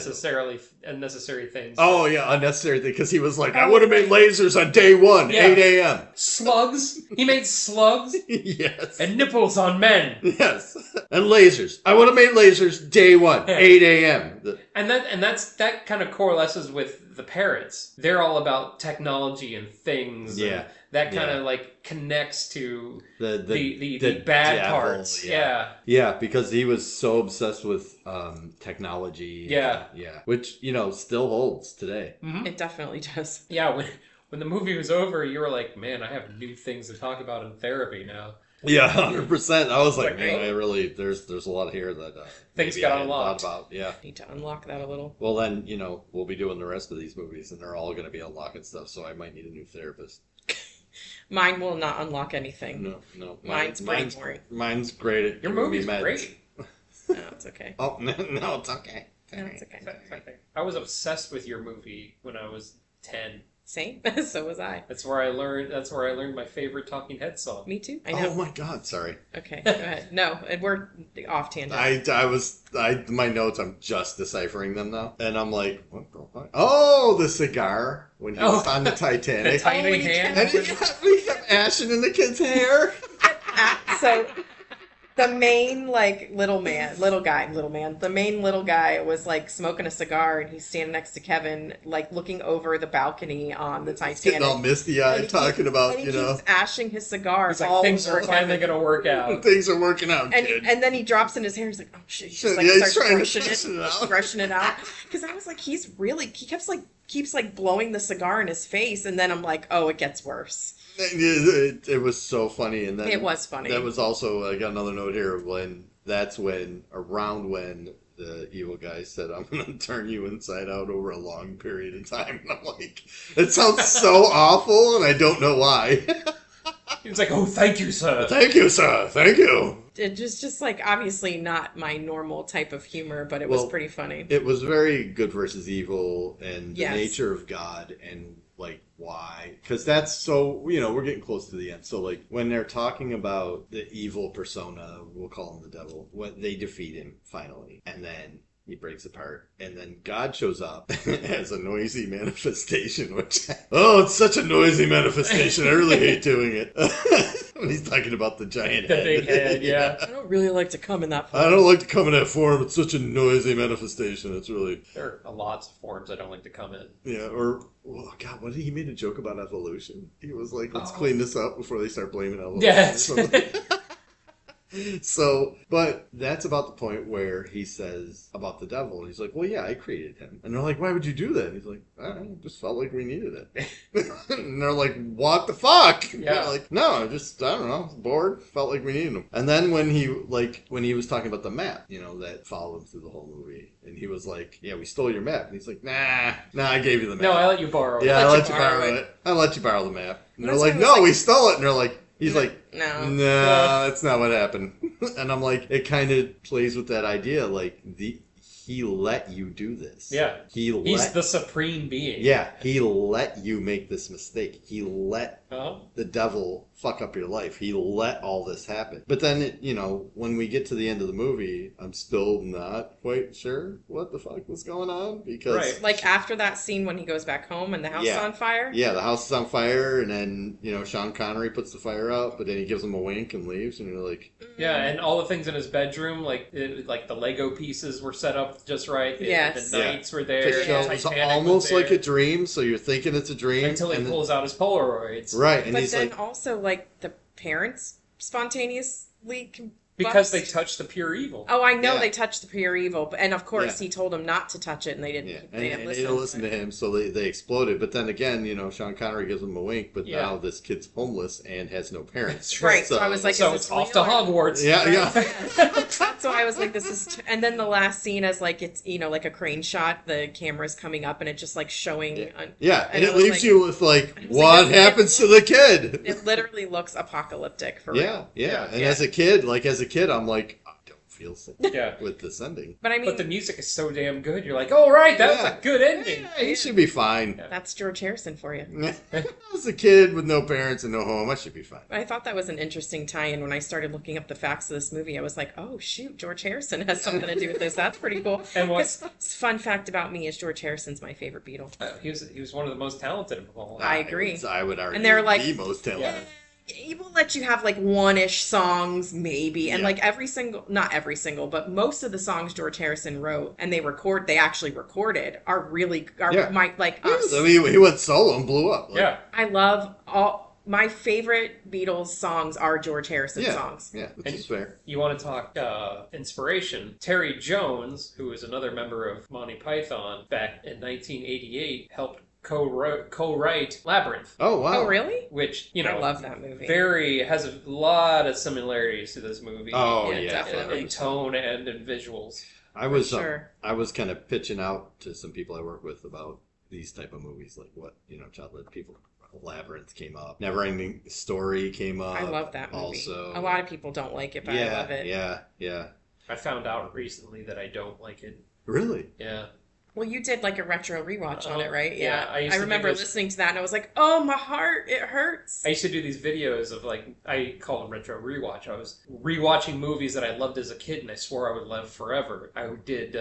unnecessary things. Oh, yeah, unnecessary thing, because he was like, I would have made lasers on day one, Yeah. 8 a.m. Slugs. He made slugs Yes. and nipples on men. Yes. And lasers. I would have made lasers day one, Yeah. 8 a.m. And that kind of coalesces with the parrots. They're all about technology and things. Yeah. And that kind Yeah. of like connects to The the bad devil, parts. yeah. Yeah. Yeah, because he was so obsessed with technology. Yeah. Yeah. Which, still holds today. Mhm. It definitely does. Yeah. When the movie was over, you were like, man, I have new things to talk about in therapy now. Yeah, 100%. I was like, Like, man, oh. I really, there's a lot here that Things maybe got I hadn't unlocked. thought about. Yeah. Need to unlock that a little. Well, then, we'll be doing the rest of these movies, and they're all going to be unlocking stuff, so I might need a new therapist. Mine will not unlock anything. No. Mine's pretty boring. Mine's great at Your giving me movie's meds. great. No, it's okay. Oh, no, it's okay. No, it's okay. I was obsessed with your movie when I was 10. Same. So was I. That's where I learned my favorite Talking Heads song. Me too. I Oh, know. my God, sorry. Okay, go ahead. No, we're off tangent. My notes, I'm just deciphering them now. And I'm like, what the fuck? Oh, the cigar when he was on the Titanic. The tiny when he hand. And he kept ashing in the kid's hair. So the main the main little guy was like smoking a cigar, and he's standing next to Kevin, like looking over the balcony on the He's getting all Titanic. misty-eyed talking about, And he keeps ashing his cigar It's like all things over are finally Kevin. gonna work out. things are working out, And kid. and then he drops in his hair. He's like, oh shit! He just like Yeah, he's starts trying to brushing freshen it out. brushing it out. Because I was like, he keeps blowing the cigar in his face, and then I'm like, oh, it gets worse. It was so funny, and then It was funny. that was also, I got another note here of around when the evil guy said, "I'm going to turn you inside out over a long period of time," and I'm like, it sounds so awful, and I don't know why. He was like, "Oh, thank you, sir." Thank you, sir. Thank you. It was just like obviously not my normal type of humor, but it was pretty funny. It was very good versus evil, and the Yes. nature of God, and like why, because that's so, we're getting close to the end, so like when they're talking about the evil persona, we'll call him the devil, when they defeat him finally, and then he breaks apart, and then God shows up as a noisy manifestation, which, oh, it's such a noisy manifestation, I really hate doing it. When he's talking about the giant head. big head, yeah. I don't really like to come in that form. I don't like to come in that form, it's such a noisy manifestation, it's really... There are lots of forms I don't like to come in. Yeah, or, oh God, what did he made a joke about evolution? He was like, let's clean this up before they start blaming evolution. Yes. So, but that's about the point where he says about the devil. He's like, well, yeah, I created him. And they're like, why would you do that? And he's like, I don't know, just felt like we needed it. And they're like, what the fuck? Yeah. Like, no, I don't know, bored, felt like we needed him. And then when he was talking about the map, that followed him through the whole movie. And he was like, yeah, we stole your map. And he's like, nah, I gave you the map. No, I let you borrow it. Yeah, I let you borrow it. I let you borrow the map. And they're That's like, what I was no, like- we stole it. And they're like, he's like, No. nah, that's not what happened. And I'm like, it kind of plays with that idea, like, he let you do this. Yeah. He's He's the supreme being. Yeah, he let you make this mistake. He let Uh-huh. the devil fuck up your life. He let all this happen. But then, when we get to the end of the movie, I'm still not quite sure what the fuck was going on. Because, Right. Like after that scene when he goes back home and the house is on fire. yeah, the house is on fire, and then, Sean Connery puts the fire out, but then he gives him a wink and leaves, and you're like... Yeah, and all the things in his bedroom, like the Lego pieces were set up just right. Yes. The knights were there. To show the it's Titanic almost was like there, a dream, so you're thinking it's a dream. until he and then- pulls out his Polaroids. Right, and But he's then like... also like the parents spontaneously Because they combust. touched the pure evil. Oh, I know Yeah. they touched the pure evil, and of course Yeah. he told them not to touch it, and they didn't. Yeah, They didn't and listen. they listened to him, so they exploded. But then again, Sean Connery gives him a wink, but Yeah. now this kid's homeless and has no parents. Right, so I was like, So is it's this off to real or- Hogwarts. Yeah, yeah. So I was like, this is. And then the last scene is like it's like a crane shot. The camera's coming up, and it's just like showing. Yeah, and I it was leaves like- you with like, I was like, what it happens to the kid? It literally looks apocalyptic for Yeah, real. yeah. And Yeah. as a kid, I'm like, I don't feel safe Yeah. with this ending. But I mean, But the music is so damn good. You're like, oh, right, that was Yeah. a good ending. Yeah, he should be fine. that's George Harrison for you. As a kid with no parents and no home, I should be fine. I thought that was an interesting tie-in when I started looking up the facts of this movie. I was like, oh shoot, George Harrison has something to do with this. That's pretty cool. And what's- 'Cause fun fact about me is George Harrison's my favorite Beatle. He was one of the most talented of all. I agree. I would argue And they're like- the most talented. He will let you have like one-ish songs maybe, and Yeah. like not every single, but most of the songs George Harrison wrote and they actually recorded are Yeah. my like us. I mean, he went solo and blew up. Like, Yeah. I love my favorite Beatles songs are George Harrison yeah, songs. yeah, which is fair. You want to talk inspiration? Terry Jones, who was another member of Monty Python back in 1988, helped co-write Labyrinth, Oh wow! Oh really? which I love that movie. has a lot of similarities to this movie. Oh Yeah, yeah, definitely. in tone and in visuals. I was sure. I was kind of pitching out to some people I work with about these type of movies, like what childhood people. Labyrinth came up. Neverending Story came up. I love that movie. Also, A lot of people don't like it, but I love it. Yeah. I found out recently that I don't like it. Really? Yeah. Well, you did like a retro rewatch on it, right? Yeah, I used I to do remember those- listening to that and I was like, oh, my heart, it hurts. I used to do these videos of I call them retro rewatch. I was rewatching movies that I loved as a kid and I swore I would love forever. I did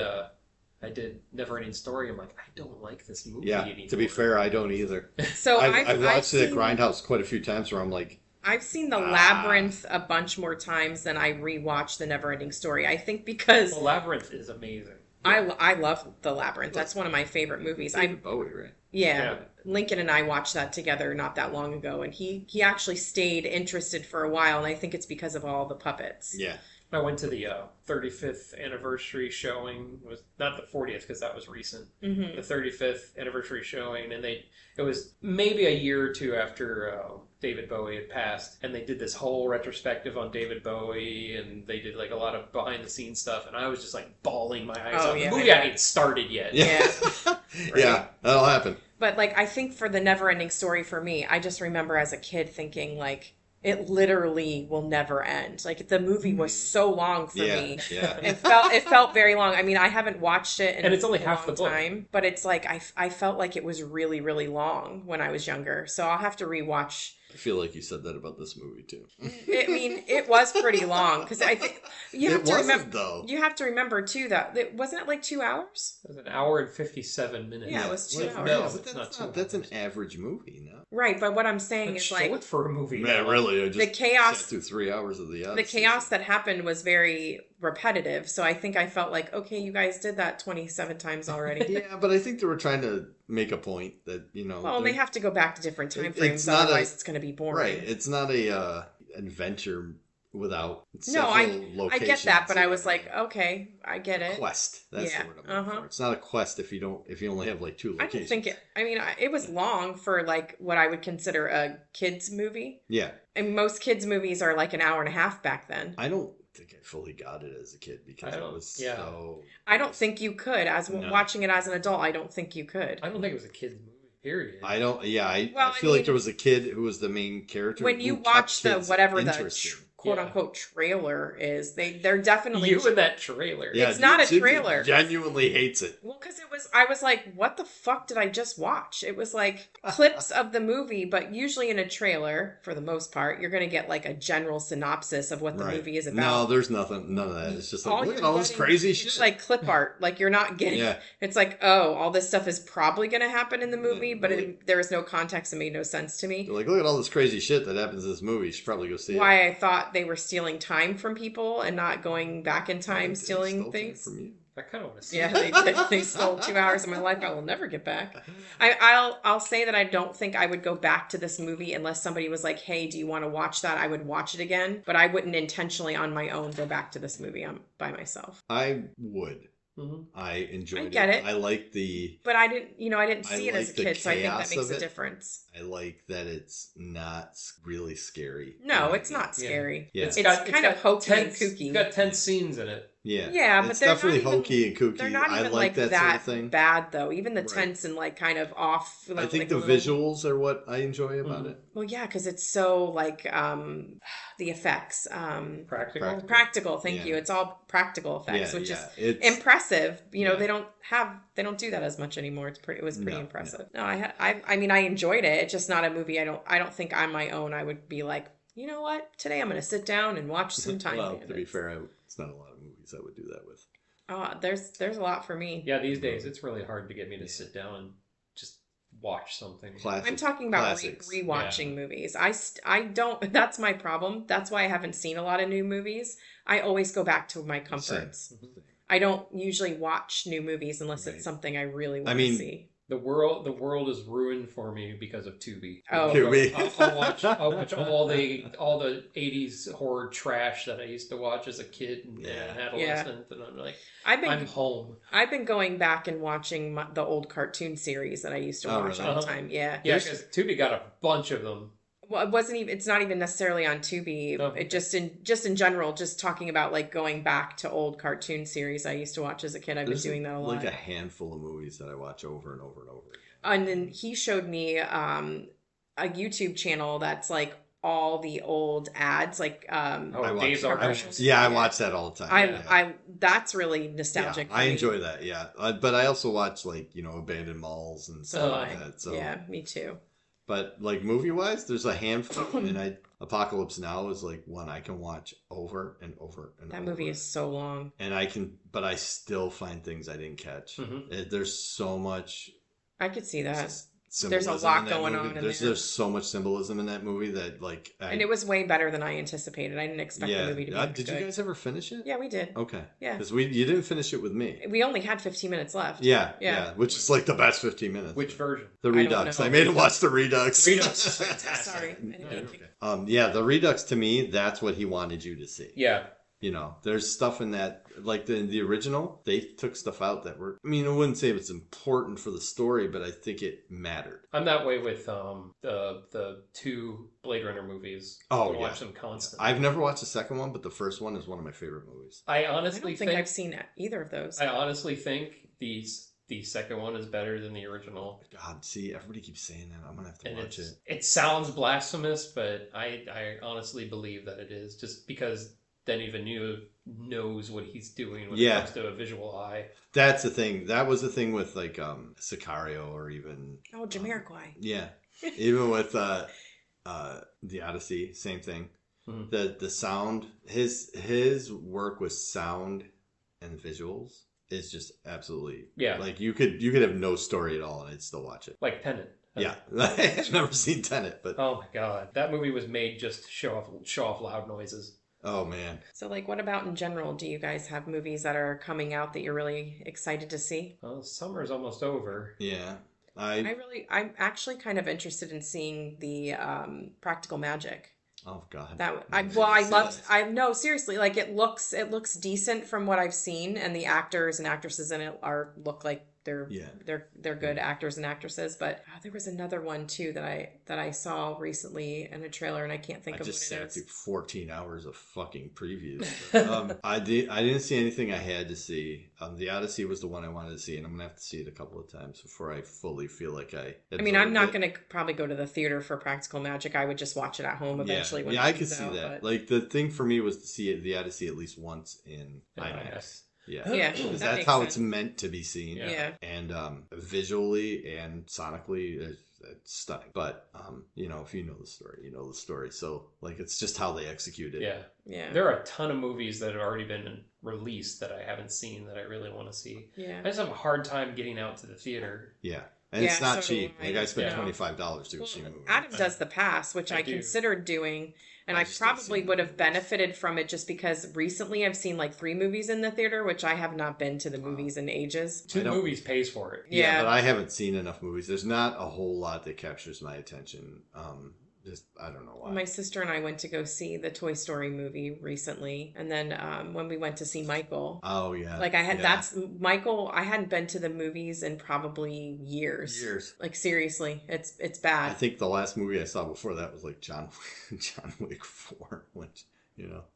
Neverending Story. I'm like, I don't like this movie Yeah. anymore. To be fair, I don't either. So I've watched it at seen- Grindhouse quite a few times where I'm like, I've seen The Labyrinth a bunch more times than I rewatched The Neverending Story. I think because Well, Labyrinth is amazing. I love The Labyrinth. That's one of my favorite movies. David Bowie, right? Yeah, Lincoln and I watched that together not that long ago, and he actually stayed interested for a while, and I think it's because of all the puppets. Yeah. I went to the 35th anniversary showing. It was not the 40th because that was recent. Mm-hmm. The 35th anniversary showing, and it was maybe a year or two after David Bowie had passed, and they did this whole retrospective on David Bowie, and they did like a lot of behind the scenes stuff, and I was just like bawling my eyes out. Yeah, The movie hadn't even started yet. Yeah. Right. Yeah, that'll happen. But like, I think for the never ending story for me, I just remember as a kid thinking like, it literally will never end. Like the movie was so long for me. Yeah. It felt very long. I mean, I haven't watched it in And it's only a half the long book. time, but it's like I felt like it was really, really long when I was younger. So I'll have to rewatch. I feel like you said that about this movie too. I mean, it was pretty long because I think you have It to wasn't, remember. though. You have to remember too that it wasn't it like 2 hours. It was an hour and 57 minutes. Yeah, it was 2 hours. No, but it's that's not 2 that's an hours. average movie, no? Right, but what I'm saying That's is like short for a movie. Man, now. really, I just the chaos. sat through 3 hours of the The Odyssey. chaos that happened was very repetitive, so I think I felt like, okay, you guys did that 27 times already. Yeah, but I think they were trying to make a point that, Well, they have to go back to different time It's frames, not otherwise it's going to be boring. right. It's not a adventure without No, several I locations. get that, but I was and like, okay, I get it. quest. That's Yeah, the word I'm looking for. It's not a quest if you only have like 2 I locations. don't think it. I mean, it was long for like what I would consider a kids movie. Yeah, And most kids movies are like an hour and a half back then. I don't think I fully got it as a kid because I it don't- was yeah. so. I don't think you could. As No. watching it as an adult, I don't think you could. I don't think it was a kid's movie, period. I don't. Yeah, I Well, feel I like mean- there was a kid who was the main character. When who you kept watch the kids whatever the interested. quote unquote trailer is, they're definitely You and that trailer. Yeah, It's not a Jimmy trailer. Genuinely hates it. Well, because I was like, what the fuck did I just watch? It was like clips of the movie, but usually in a trailer, for the most part, you're going to get like a general synopsis of what the Right. movie is No, about. there's nothing. None of that. It's just like, look you're at all this getting- crazy it's shit. like clip art. Like you're not getting. Yeah. It's like, oh, all this stuff is probably going to happen in the movie, but Really? there is no context. It made no sense to me. They're like, look at all this crazy shit that happens in this movie. You should probably go see it. Why I thought they were stealing time from people and not going back in time, They stealing stole things. From you. I kind of want to see Yeah, it. they stole 2 hours of my life I will never get back. I'll say that I don't think I would go back to this movie unless somebody was like, hey, do you want to watch that? I would watch it again, but I wouldn't intentionally on my own go back to this movie by myself. I would. Mhm. I enjoyed I get it. I like the. But I didn't I see it as a like the kid, so I think that chaos makes of a it. difference. I like that it's not really scary. No, it's not Yeah. scary. Yeah. It's kind of hokey and tense, kooky. It's got tense scenes in it. Yeah. Yeah, but it's they're definitely not even- hokey and kooky. They're not I even like that, sort of thing. bad though. Even the Right. tense and like kind of off. I like, think the little- visuals are what I enjoy about Mhm. it. Well, yeah, because it's so like the effects. Practical. Practical, thank Yeah. you. It's all practical effects, Yeah, which yeah. is It's impressive. You know, Yeah. they don't do that as much anymore. It was pretty No, impressive. No, I mean I enjoyed it. It's just not a movie I don't think on my own I would be like, you know what? Today I'm going to sit down and watch some Time well, Bandits. to be fair, it's not a lot of movies I would do that with. There's a lot for me. Yeah, these days it's really hard to get me to sit down and just watch something. Classic. I'm talking about classics. rewatching movies. I don't. That's my problem. That's why I haven't seen a lot of new movies. I always go back to my comforts. Mhm. I don't usually watch new movies unless Right. it's something I really want I to mean, see. The world is ruined for me because of Tubi. Oh. Tubi. I'll watch all the 80s horror trash that I used to watch as a kid and Yeah. adolescent, and I'm like, I've I'm been home. going back and watching the old cartoon series that I used to Oh, watch really? all the time. Yeah. Yeah, because Tubi got a bunch of them. Well, it wasn't even. It's not even necessarily on Tubi. Oh, It just in general, just talking about like going back to old cartoon series I used to watch as a kid. I've There's been doing that a lot. like a handful of movies that I watch over and over and over again. And then he showed me a YouTube channel that's like all the old ads, like Oh, I Dave's watch- Art I- Commercials. Yeah, I watch that all the time. yeah. I that's really nostalgic. Yeah, for I me. enjoy that. Yeah, but I also watch like abandoned malls and stuff So like that. So yeah, me too. But like movie wise, there's a handful, and Apocalypse Now is like one I can watch over and over and That over. movie is so long. and but I still find things I didn't catch. Mhm. There's so much. I could see that. Symbolism There's a lot in that going movie. on in There's there. there's so much symbolism in that movie that like. And it was way better than I anticipated. I didn't expect the movie to be that Did good. you guys ever finish it? Yeah, we did. Okay. Yeah. Because you didn't finish it with me. We only had 15 minutes left. Yeah, Yeah. which is like the best 15 minutes. Which version? The I don't Redux. know. I made him watch the Redux. Redux is fantastic. Sorry. I didn't mean to. Yeah, the Redux to me, that's what he wanted you to see. Yeah. You know, there's stuff in that, like the original, they took stuff out that were, I mean, I wouldn't say it's important for the story, but I think it mattered. I'm that way with the two Blade Runner movies. Oh, I watch them constantly. I've never watched the second one, but the first one is one of my favorite movies. I I honestly don't think I've seen either of those. I honestly think the second one is better than the original. God, see, everybody keeps saying that. I'm gonna have to And watch it. it sounds blasphemous, but I honestly believe that it is, just because Denis Villeneuve knows what he's doing when it comes to a visual eye. That's the thing. That was the thing with like Sicario, or even Jamiroquai. yeah, even with the Odyssey, same thing. Mm-hmm. The sound, his work with sound and visuals is just absolutely like you could have no story at all and I'd still watch it. Like Tenet. Yeah, I've never seen Tenet, but oh my god, that movie was made just to show off loud noises. Oh man. So like, what about in general? Do you guys have movies that are coming out that you're really excited to see? Well, summer's almost over. Yeah. I'm actually kind of interested in seeing the Practical Magic. Oh God. I know, seriously, like it looks decent from what I've seen, and the actors and actresses in it look like they're good actors and actresses. But there was another one too that I saw recently in a trailer, and I can't think of what it is. I just sat through 14 hours of fucking previews. But, I didn't see anything I had to see. The Odyssey was the one I wanted to see, and I'm gonna have to see it a couple of times before I fully feel like I mean, I'm not gonna probably go to the theater for Practical Magic. I would just watch it at home eventually. When I could see that. But... Like the thing for me was to see the Odyssey at least once in IMAX. Yeah, because that's how it's meant to be seen. Yeah, and visually and sonically, it's stunning. But you know, if you know the story, you know the story. So like, it's just how they execute it. Yeah. There are a ton of movies that have already been released that I haven't seen that I really want to see. Yeah, I just have a hard time getting out to the theater. Yeah. And it's not cheap. Like I spent $25 to go see a movie. Adam does the pass, which I considered doing, and I probably would have benefited from it just because recently I've seen like 3 movies in the theater, which I have not been to the movies in ages. 2 movies pays for it. Yeah, but I haven't seen enough movies. There's not a whole lot that captures my attention. I don't know why. My sister and I went to go see the Toy Story movie recently, and then when we went to see Michael. Oh yeah. Like that's Michael. I hadn't been to the movies in probably years. Like seriously, it's bad. I think the last movie I saw before that was like John Wick 4, which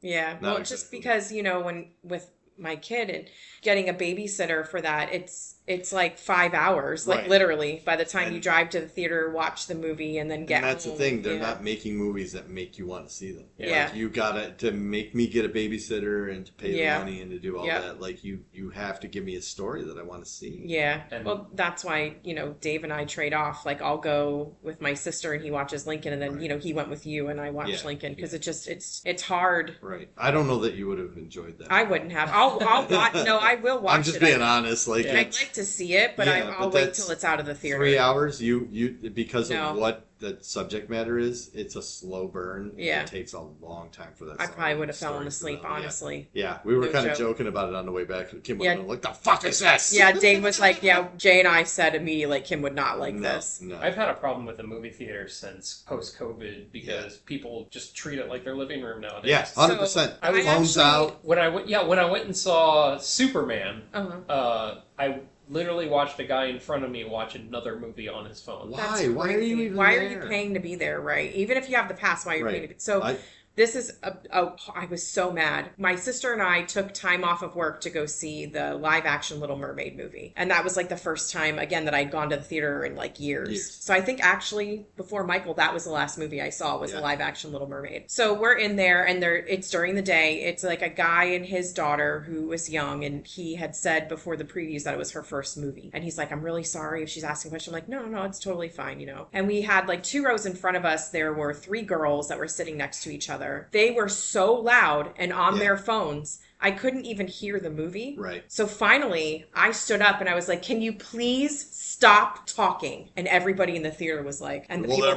Yeah, well, just because when with my kid and getting a babysitter for that, it's like 5 hours, like literally by the time you drive to the theater, watch the movie, and then get home. That's the thing, they're not making movies that make you want to see them. Yeah. Like, you gotta, to make me get a babysitter and to pay the money and to do all that, like you have to give me a story that I want to see. Yeah. Well, that's why, Dave and I trade off. Like, I'll go with my sister and he watches Lincoln, and then, he went with you and I watched Lincoln, because it's hard. Right. I don't know that you would have enjoyed that. I wouldn't have. I'll watch. No, I will watch it. I'm just being honest. Like, I'd like to see it, but I'll wait till it's out of the theater. 3 hours, you because of what the subject matter is, it's a slow burn. Yeah. It takes a long time for that. I probably would have fallen asleep, honestly. Yeah, we were kind of joking about it on the way back. Kim was like, the fuck is this? Yeah, Dave was like, Jay and I said immediately, like, Kim would not like this. No. I've had a problem with the movie theater since post-COVID because people just treat it like their living room nowadays. Yeah, 100%. I was phones out. When I went and saw Superman, I literally watched a guy in front of me watch another movie on his phone. Why? Why are you even Why there? are you paying to be there, right? Even if you have the pass, why are you paying to be so... This is I was so mad. My sister and I took time off of work to go see the live action Little Mermaid movie. And that was like the first time, again, that I'd gone to the theater in like years. So I think actually before Michael, that was the last movie I saw was the live action Little Mermaid. So we're in there, and it's during the day. It's like a guy and his daughter who was young, and he had said before the previews that it was her first movie. And he's like, I'm really sorry if she's asking a question. I'm like, no, it's totally fine, And we had like 2 rows in front of us. There were 3 girls that were sitting next to each other. They were so loud and on their phones. I couldn't even hear the movie. Right. So finally, I stood up and I was like, "Can you please stop talking?" And everybody in the theater was like, and the people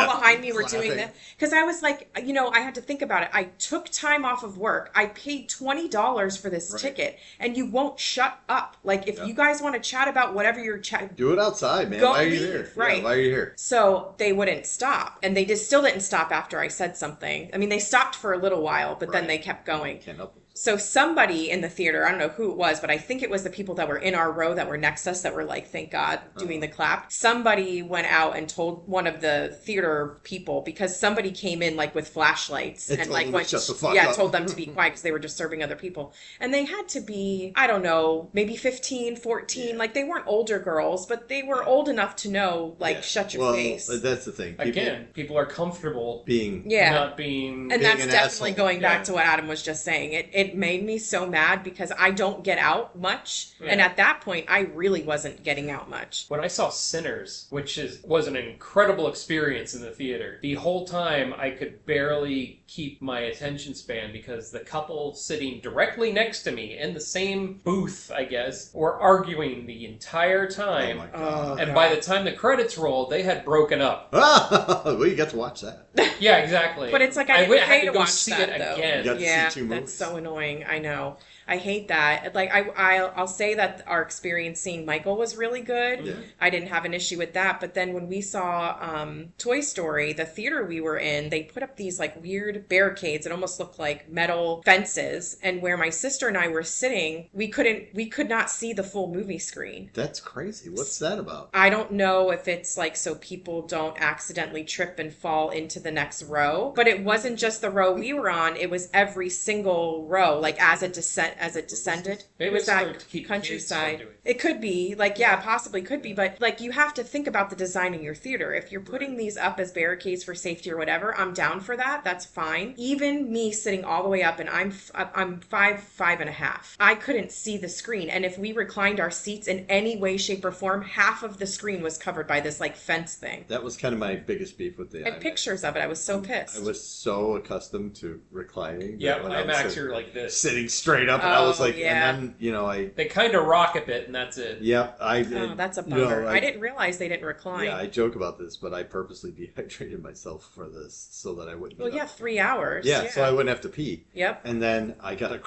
behind me were doing that, because I was like, I had to think about it. I took time off of work. I paid $20 for this ticket, and you won't shut up. Like, if you guys want to chat about whatever you're chatting, do it outside, man. Go why are you leave, here? right? Yeah, why are you here? So they wouldn't stop, and they just still didn't stop after I said something. I mean, they stopped for a little while, but then they kept going. Can't help it. So somebody in the theater, I don't know who it was, but I think it was the people that were in our row that were next to us that were like, thank God, doing the clap. Somebody went out and told one of the theater people, because somebody came in like with flashlights and like went, told them to be quiet because they were disturbing other people. And they had to be, I don't know, maybe 15, 14. Yeah. Like, they weren't older girls, but they were old enough to know, like, shut your face. That's the thing. People are comfortable being, not being, and that's definitely asshole. Going back to what Adam was just saying. It made me so mad because I don't get out much, and at that point I really wasn't getting out much. When I saw Sinners, which was an incredible experience in the theater, the whole time I could barely keep my attention span because the couple sitting directly next to me in the same booth, I guess, were arguing the entire time. Oh my God. And by the time the credits rolled, they had broken up. Well, you got to watch that. Yeah, exactly. But it's like I didn't pay to go watch see that, it though. again. You got to see 2 movies. That's so annoying. I know. I hate that. Like, I'll say that our experience seeing Michael was really good. Yeah. I didn't have an issue with that. But then when we saw Toy Story, the theater we were in, they put up these like weird barricades. It almost looked like metal fences. And where my sister and I were sitting, we could not see the full movie screen. That's crazy. What's that about? I don't know if it's like so people don't accidentally trip and fall into the next row. But it wasn't just the row we were on. It was every single row, like as it descended. Maybe it was that to keep countryside. It could be, like, possibly could be, but like you have to think about the design of your theater. If you're putting these up as barricades for safety or whatever, I'm down for that. That's fine. Even me sitting all the way up, and I'm 5'5.5". I couldn't see the screen, and if we reclined our seats in any way, shape, or form, half of the screen was covered by this like fence thing. That was kind of my biggest beef with the And IMAX. pictures of it. I was so pissed. I was so accustomed to reclining. Yeah, when IMAX, you're like this. Sitting straight up, and I was like, yeah. and then, They kind of rock a bit, and that's it. Yep, that's a bummer. I didn't realize they didn't recline. Yeah, I joke about this, but I purposely dehydrated myself for this so that I wouldn't. Well, 3 hours. Yeah, so I wouldn't have to pee. Yep. And then I got a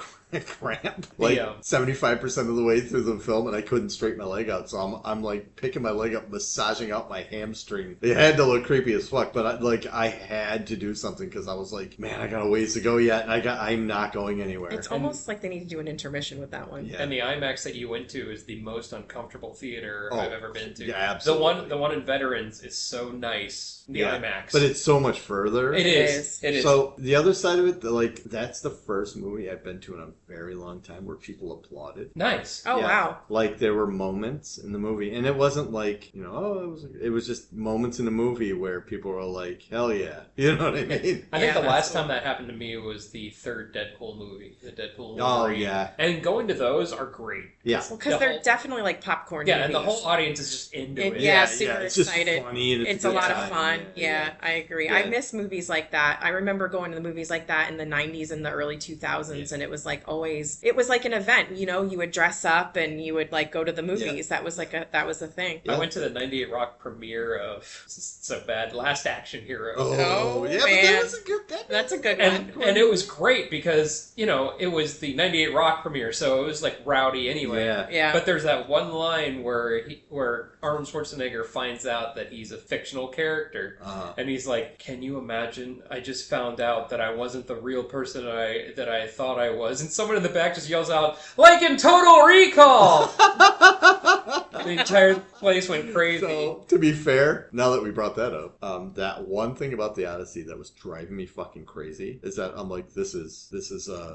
cramp, like 75% of the way through the film, and I couldn't straighten my leg out. So I'm like picking my leg up, massaging out my hamstring. It had to look creepy as fuck, but I had to do something because I was like, man, I got a ways to go yet, and I'm not going anywhere. It's almost like they need to do an intermission with that one. Yeah. And the IMAX that you went to is the most uncomfortable theater I've ever been to. Yeah, absolutely. The one in Veterans is so nice. The IMAX, but it's so much further. It is. So the other side of it, that's the first movie I've been to in a very long time where people applauded. Nice. Oh, wow. Like, there were moments in the movie, and it wasn't like, it was just moments in the movie where people were like, hell yeah. You know what I mean? I think the last time that happened to me was the third Deadpool movie, the Deadpool Wolverine. Oh, yeah. And going to those are great. Yeah. Well, because they're definitely like popcorn movies. And the whole audience is just into it. Yeah, super it's excited. Just funny and it's a lot of fun. Yeah, I agree. Yeah. I miss movies like that. I remember going to the movies like that in the 90s and the early 2000s, and it was like always, it was like an event, you would dress up and you would like go to the movies. That was that was a thing. I went to the 98 Rock premiere of so bad Last Action Hero. Oh yeah, man. but that was a good That's a good one. And it was great because, it was the 98 Rock premiere, so it was like rowdy anyway. Yeah. But there's that one line where Arnold Schwarzenegger finds out that he's a fictional character, and he's like, "Can you imagine? I just found out that I wasn't the real person that I thought I was." And someone in the back just yells out, "Like in Total Recall!" The entire place went crazy. So, to be fair, now that we brought that up, that one thing about the Odyssey that was driving me fucking crazy is that I'm like, this is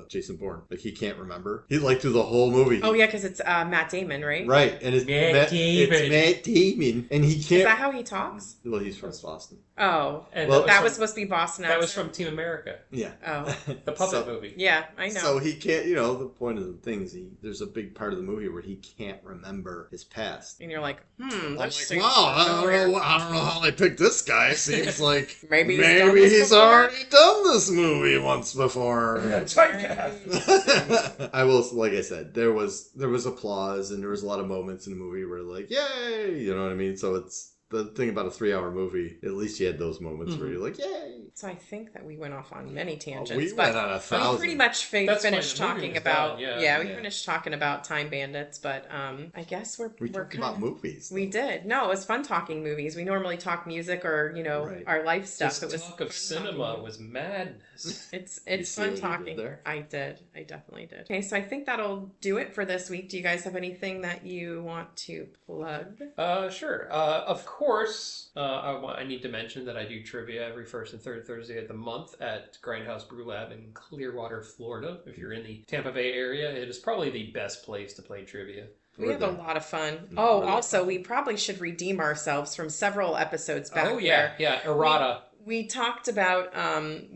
Jason Bourne. Like, he can't remember. He through the whole movie. Oh yeah, because it's Matt Damon, right? Right, and it's Matt Damon, and he can't. Is that how he talks? Well, he's from Boston. Oh, And that was supposed to be Boston. That was from Team America. Yeah. Oh, the puppet movie. Yeah, I know. So he can't. The point of the thing is, there's a big part of the movie where he can't remember his past. cast. And you're like, I'm that like, seems wow, familiar. I don't know how they picked this guy. Seems like Maybe he's done this he's before. already done this movie once before. Typecast. I will, like I said, there was applause and there was a lot of moments in the movie where like, yay, you know what I mean? So it's the thing about a 3-hour movie. At least you had those moments where you're like, yay. So I think that we went off on many tangents. We but went on a we 1,000. pretty much That's finished fine, the movie talking was about done, we Yeah. finished talking about Time Bandits, but I guess we're talked kinda- about movies. We did. No, it was fun talking movies. We normally talk music or Right. our life stuff. This It was talk fun of cinema talking. was madness. It's see fun what you did talking. there? I did. I definitely did. Okay, so I think that'll do it for this week. Do you guys have anything that you want to plug? Sure. Of course, I need to mention that I do trivia every first and third Thursday of the month at Grindhouse Brew Lab in Clearwater, Florida. If you're in the Tampa Bay area, it is probably the best place to play trivia. We We're have a there. lot of fun. Mm, Oh, we're there. also, we probably should redeem ourselves from several episodes back. Oh yeah, yeah, errata. We talked about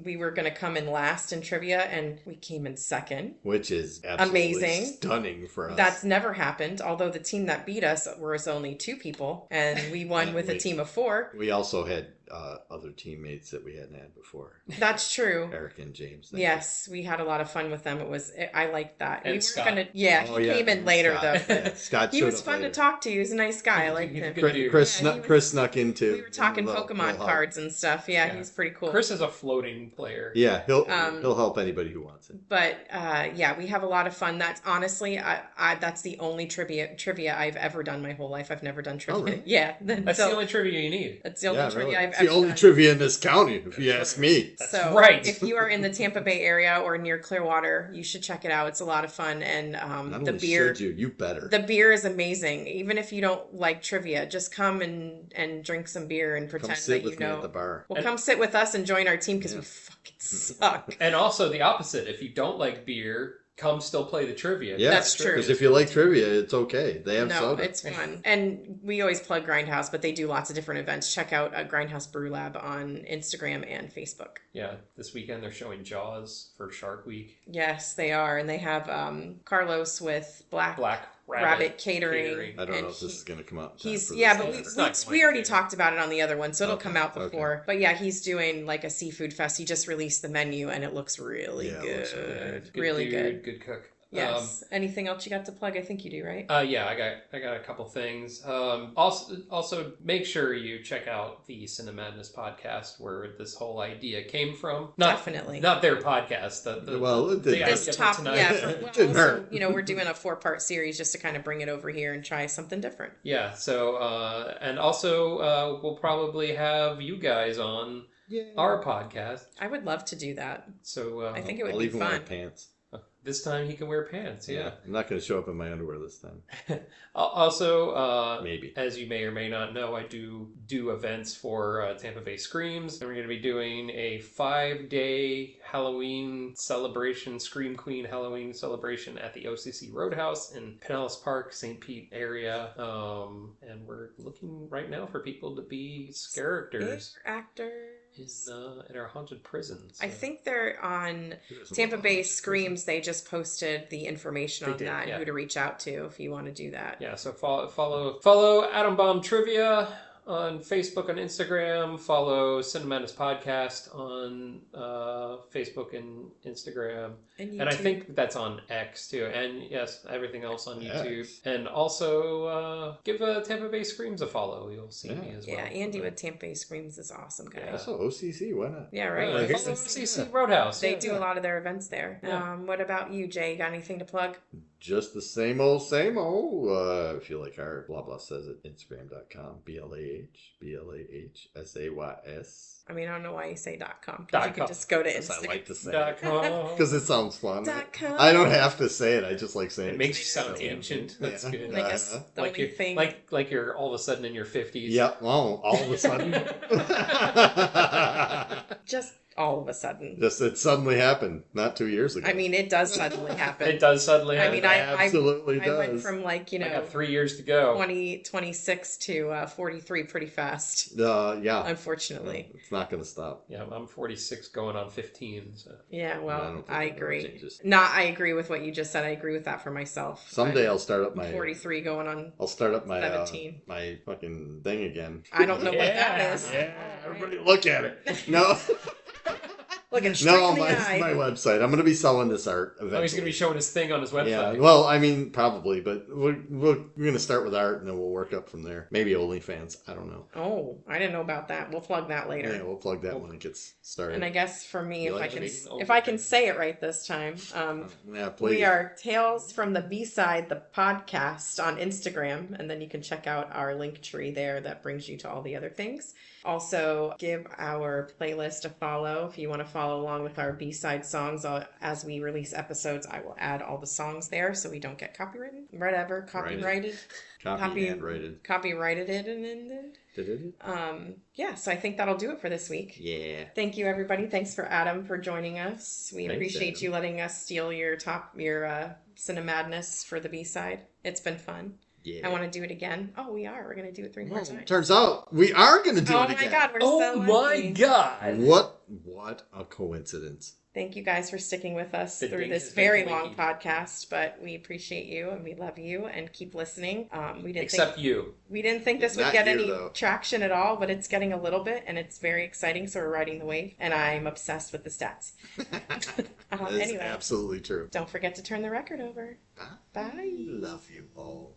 we were going to come in last in trivia, and we came in second. Which is absolutely Amazing. stunning for us. That's never happened, although the team that beat us was only 2 people, and we won with a Wait. team of 4. We also had other teammates that we hadn't had before. That's true. Eric and James. thank Yes, we had a lot of fun with them. I liked that. And we Scott. weren't gonna. you. Yeah, Oh, he came in and later Scott. though. Yeah, Scott He showed was up fun later. to talk to. He was a nice guy. I liked He's a him. good dude. Chris, Yeah, he was- Chris snuck in too. We were talking He'll Pokemon help. cards and stuff. Yeah, Yeah. he's pretty cool. Chris is a floating player. Yeah, he'll Um, help anybody who wants it. But yeah, we have a lot of fun. That's honestly, that's the only trivia I've ever done my whole life. I've never done trivia. really? Yeah, That's the only trivia you need. that's the only Yeah, trivia really. I've It's ever the only done. trivia in this county, if you ask me. That's So right. if you are in the Tampa Bay area or near Clearwater, you should check it out. It's a lot of fun, and Not the only beer. should you better. The beer is amazing. Even if you don't like trivia, just come and drink some beer and Come pretend sit that you with me know. at the bar. Well, And- come sit with us and join our team because Yeah. we fucking suck. And also the opposite. If you don't like beer, come still play the trivia. Yeah, That's true. Because if you like trivia, it's okay. They have No, soda. it's fun. And we always plug Grindhouse, but they do lots of different events. Check out Grindhouse Brew Lab on Instagram and Facebook. Yeah, this weekend they're showing Jaws for Shark Week. Yes, they are. And they have Carlos with Black Black Rabbit Catering. I don't and know if this is going to come out. in time He's for yeah, this but later. It's not we already going to. talked about it on the other one, so it'll Okay, come out okay. before. But yeah, he's doing like a seafood fest. He just released the menu, and it looks really Yeah, it good. looks really good. Really dude, good. Good cook. Yes. Anything else you got to plug? I think you do, right? Yeah, I got a couple things. Also, make sure you check out the Cinemadness podcast where this whole idea came from. Definitely. Not their podcast. Well, it didn't the hurt. This idea top, tonight. yeah. It Well, didn't also, hurt. we're doing a 4-part series just to kind of bring it over here and try something different. Yeah. So, and also, we'll probably have you guys on our podcast. I would love to do that. So, I think it would I'll be even fun. wear pants. this time he can wear pants. Yeah. I'm not going to show up in my underwear this time. Also, Maybe. as you may or may not know, I do events for Tampa Bay Screams. And we're going to be doing a 5-day Halloween celebration, Scream Queen Halloween celebration at the OCC Roadhouse in Pinellas Park, St. Pete area. And we're looking right now for people to be characters Actors. in our haunted prisons. I think they're on Tampa Bay Screams. They just posted the information They on did, that, yeah. who to reach out to if you want to do that. Yeah, so follow Atom Bomb Trivia on Facebook and Instagram. Follow Cinemadness Podcast on Facebook and Instagram. And And I YouTube. think that's on X too. And yes, everything else on YouTube. X. And also give Tampa Bay Screams a follow. You'll see me as well. Yeah, Andy with Tampa Bay Screams is awesome, guy. Yeah. Also, OCC, why not? Yeah, right. Follow Like, OCC Roadhouse. They Yeah, do yeah. a lot of their events there. Yeah. What about you, Jay? Got anything to plug? Just the same old, same old. If you like our blah blah says it, Instagram.com, BLAHBLAHSAYS. I mean, I don't know why you say .com. Dot Because you com. can just go to Yes, I Instagram. like to say Dot it. com. Because it sounds fun. .com. I don't have to say it. I just like saying It it. makes you I know, sound too. ancient. That's Yeah. good. I guess the Like only you're, thing... like you're all of a sudden in your 50s. Yep. Well, all of a sudden. Just all of a sudden. Just it suddenly happened not 2 years ago. I mean, it does suddenly happen. It does suddenly I happen. mean, absolutely I went does. from like, I got 3 years to go. 26 to 43 pretty fast. Yeah. Unfortunately. It's not going to stop. Yeah, I'm 46 going on 15. So. Yeah, well, don't think I that ever agree. changes. I agree with what you just said. I agree with that for myself. Someday I'll start up my 43 going on. I'll start up my 17. My fucking thing again. I don't know what that is. Yeah, everybody look at it. No. Looking straight No, in the eye. my website. I'm going to be selling this art eventually. Oh, he's going to be showing his thing on his website. Yeah, well, I mean, probably, but we're going to start with art and then we'll work up from there. Maybe OnlyFans. I don't know. Oh, I didn't know about that. We'll plug that later. Yeah, we'll plug that when it gets started. And I guess for me, You if like I can say it right this time, yeah, please. we are Tales from the B-Side, the podcast on Instagram, and then you can check out our link tree there that brings you to all the other things. Also, give our playlist a follow if you want to follow along with our B-Side songs. As we release episodes, I will add all the songs there so we don't get copyrighted. Whatever, copyrighted. Copyrighted. Copyrighted and yeah, so I think that'll do it for this week. Yeah. Thank you, everybody. Thanks for Adam for joining us. We Thanks, appreciate Adam. you letting us steal your Cinemadness for the B-Side. It's been fun. Yeah. I want to do it again. Oh, we are. We're going to do it 3 more times. Turns out we are going to do it again. Oh my God, we're so Oh my lucky. God. What a coincidence. Thank you guys for sticking with us The through dings this has been very blinking. long podcast, but we appreciate you and we love you and keep listening. We didn't Except you. We didn't think this would Not get you, any though. traction at all, but it's getting a little bit, and it's very exciting. So we're riding the wave, and I'm obsessed with the stats. That is Anyway, absolutely true. don't forget to turn the record over. Bye. Love you all.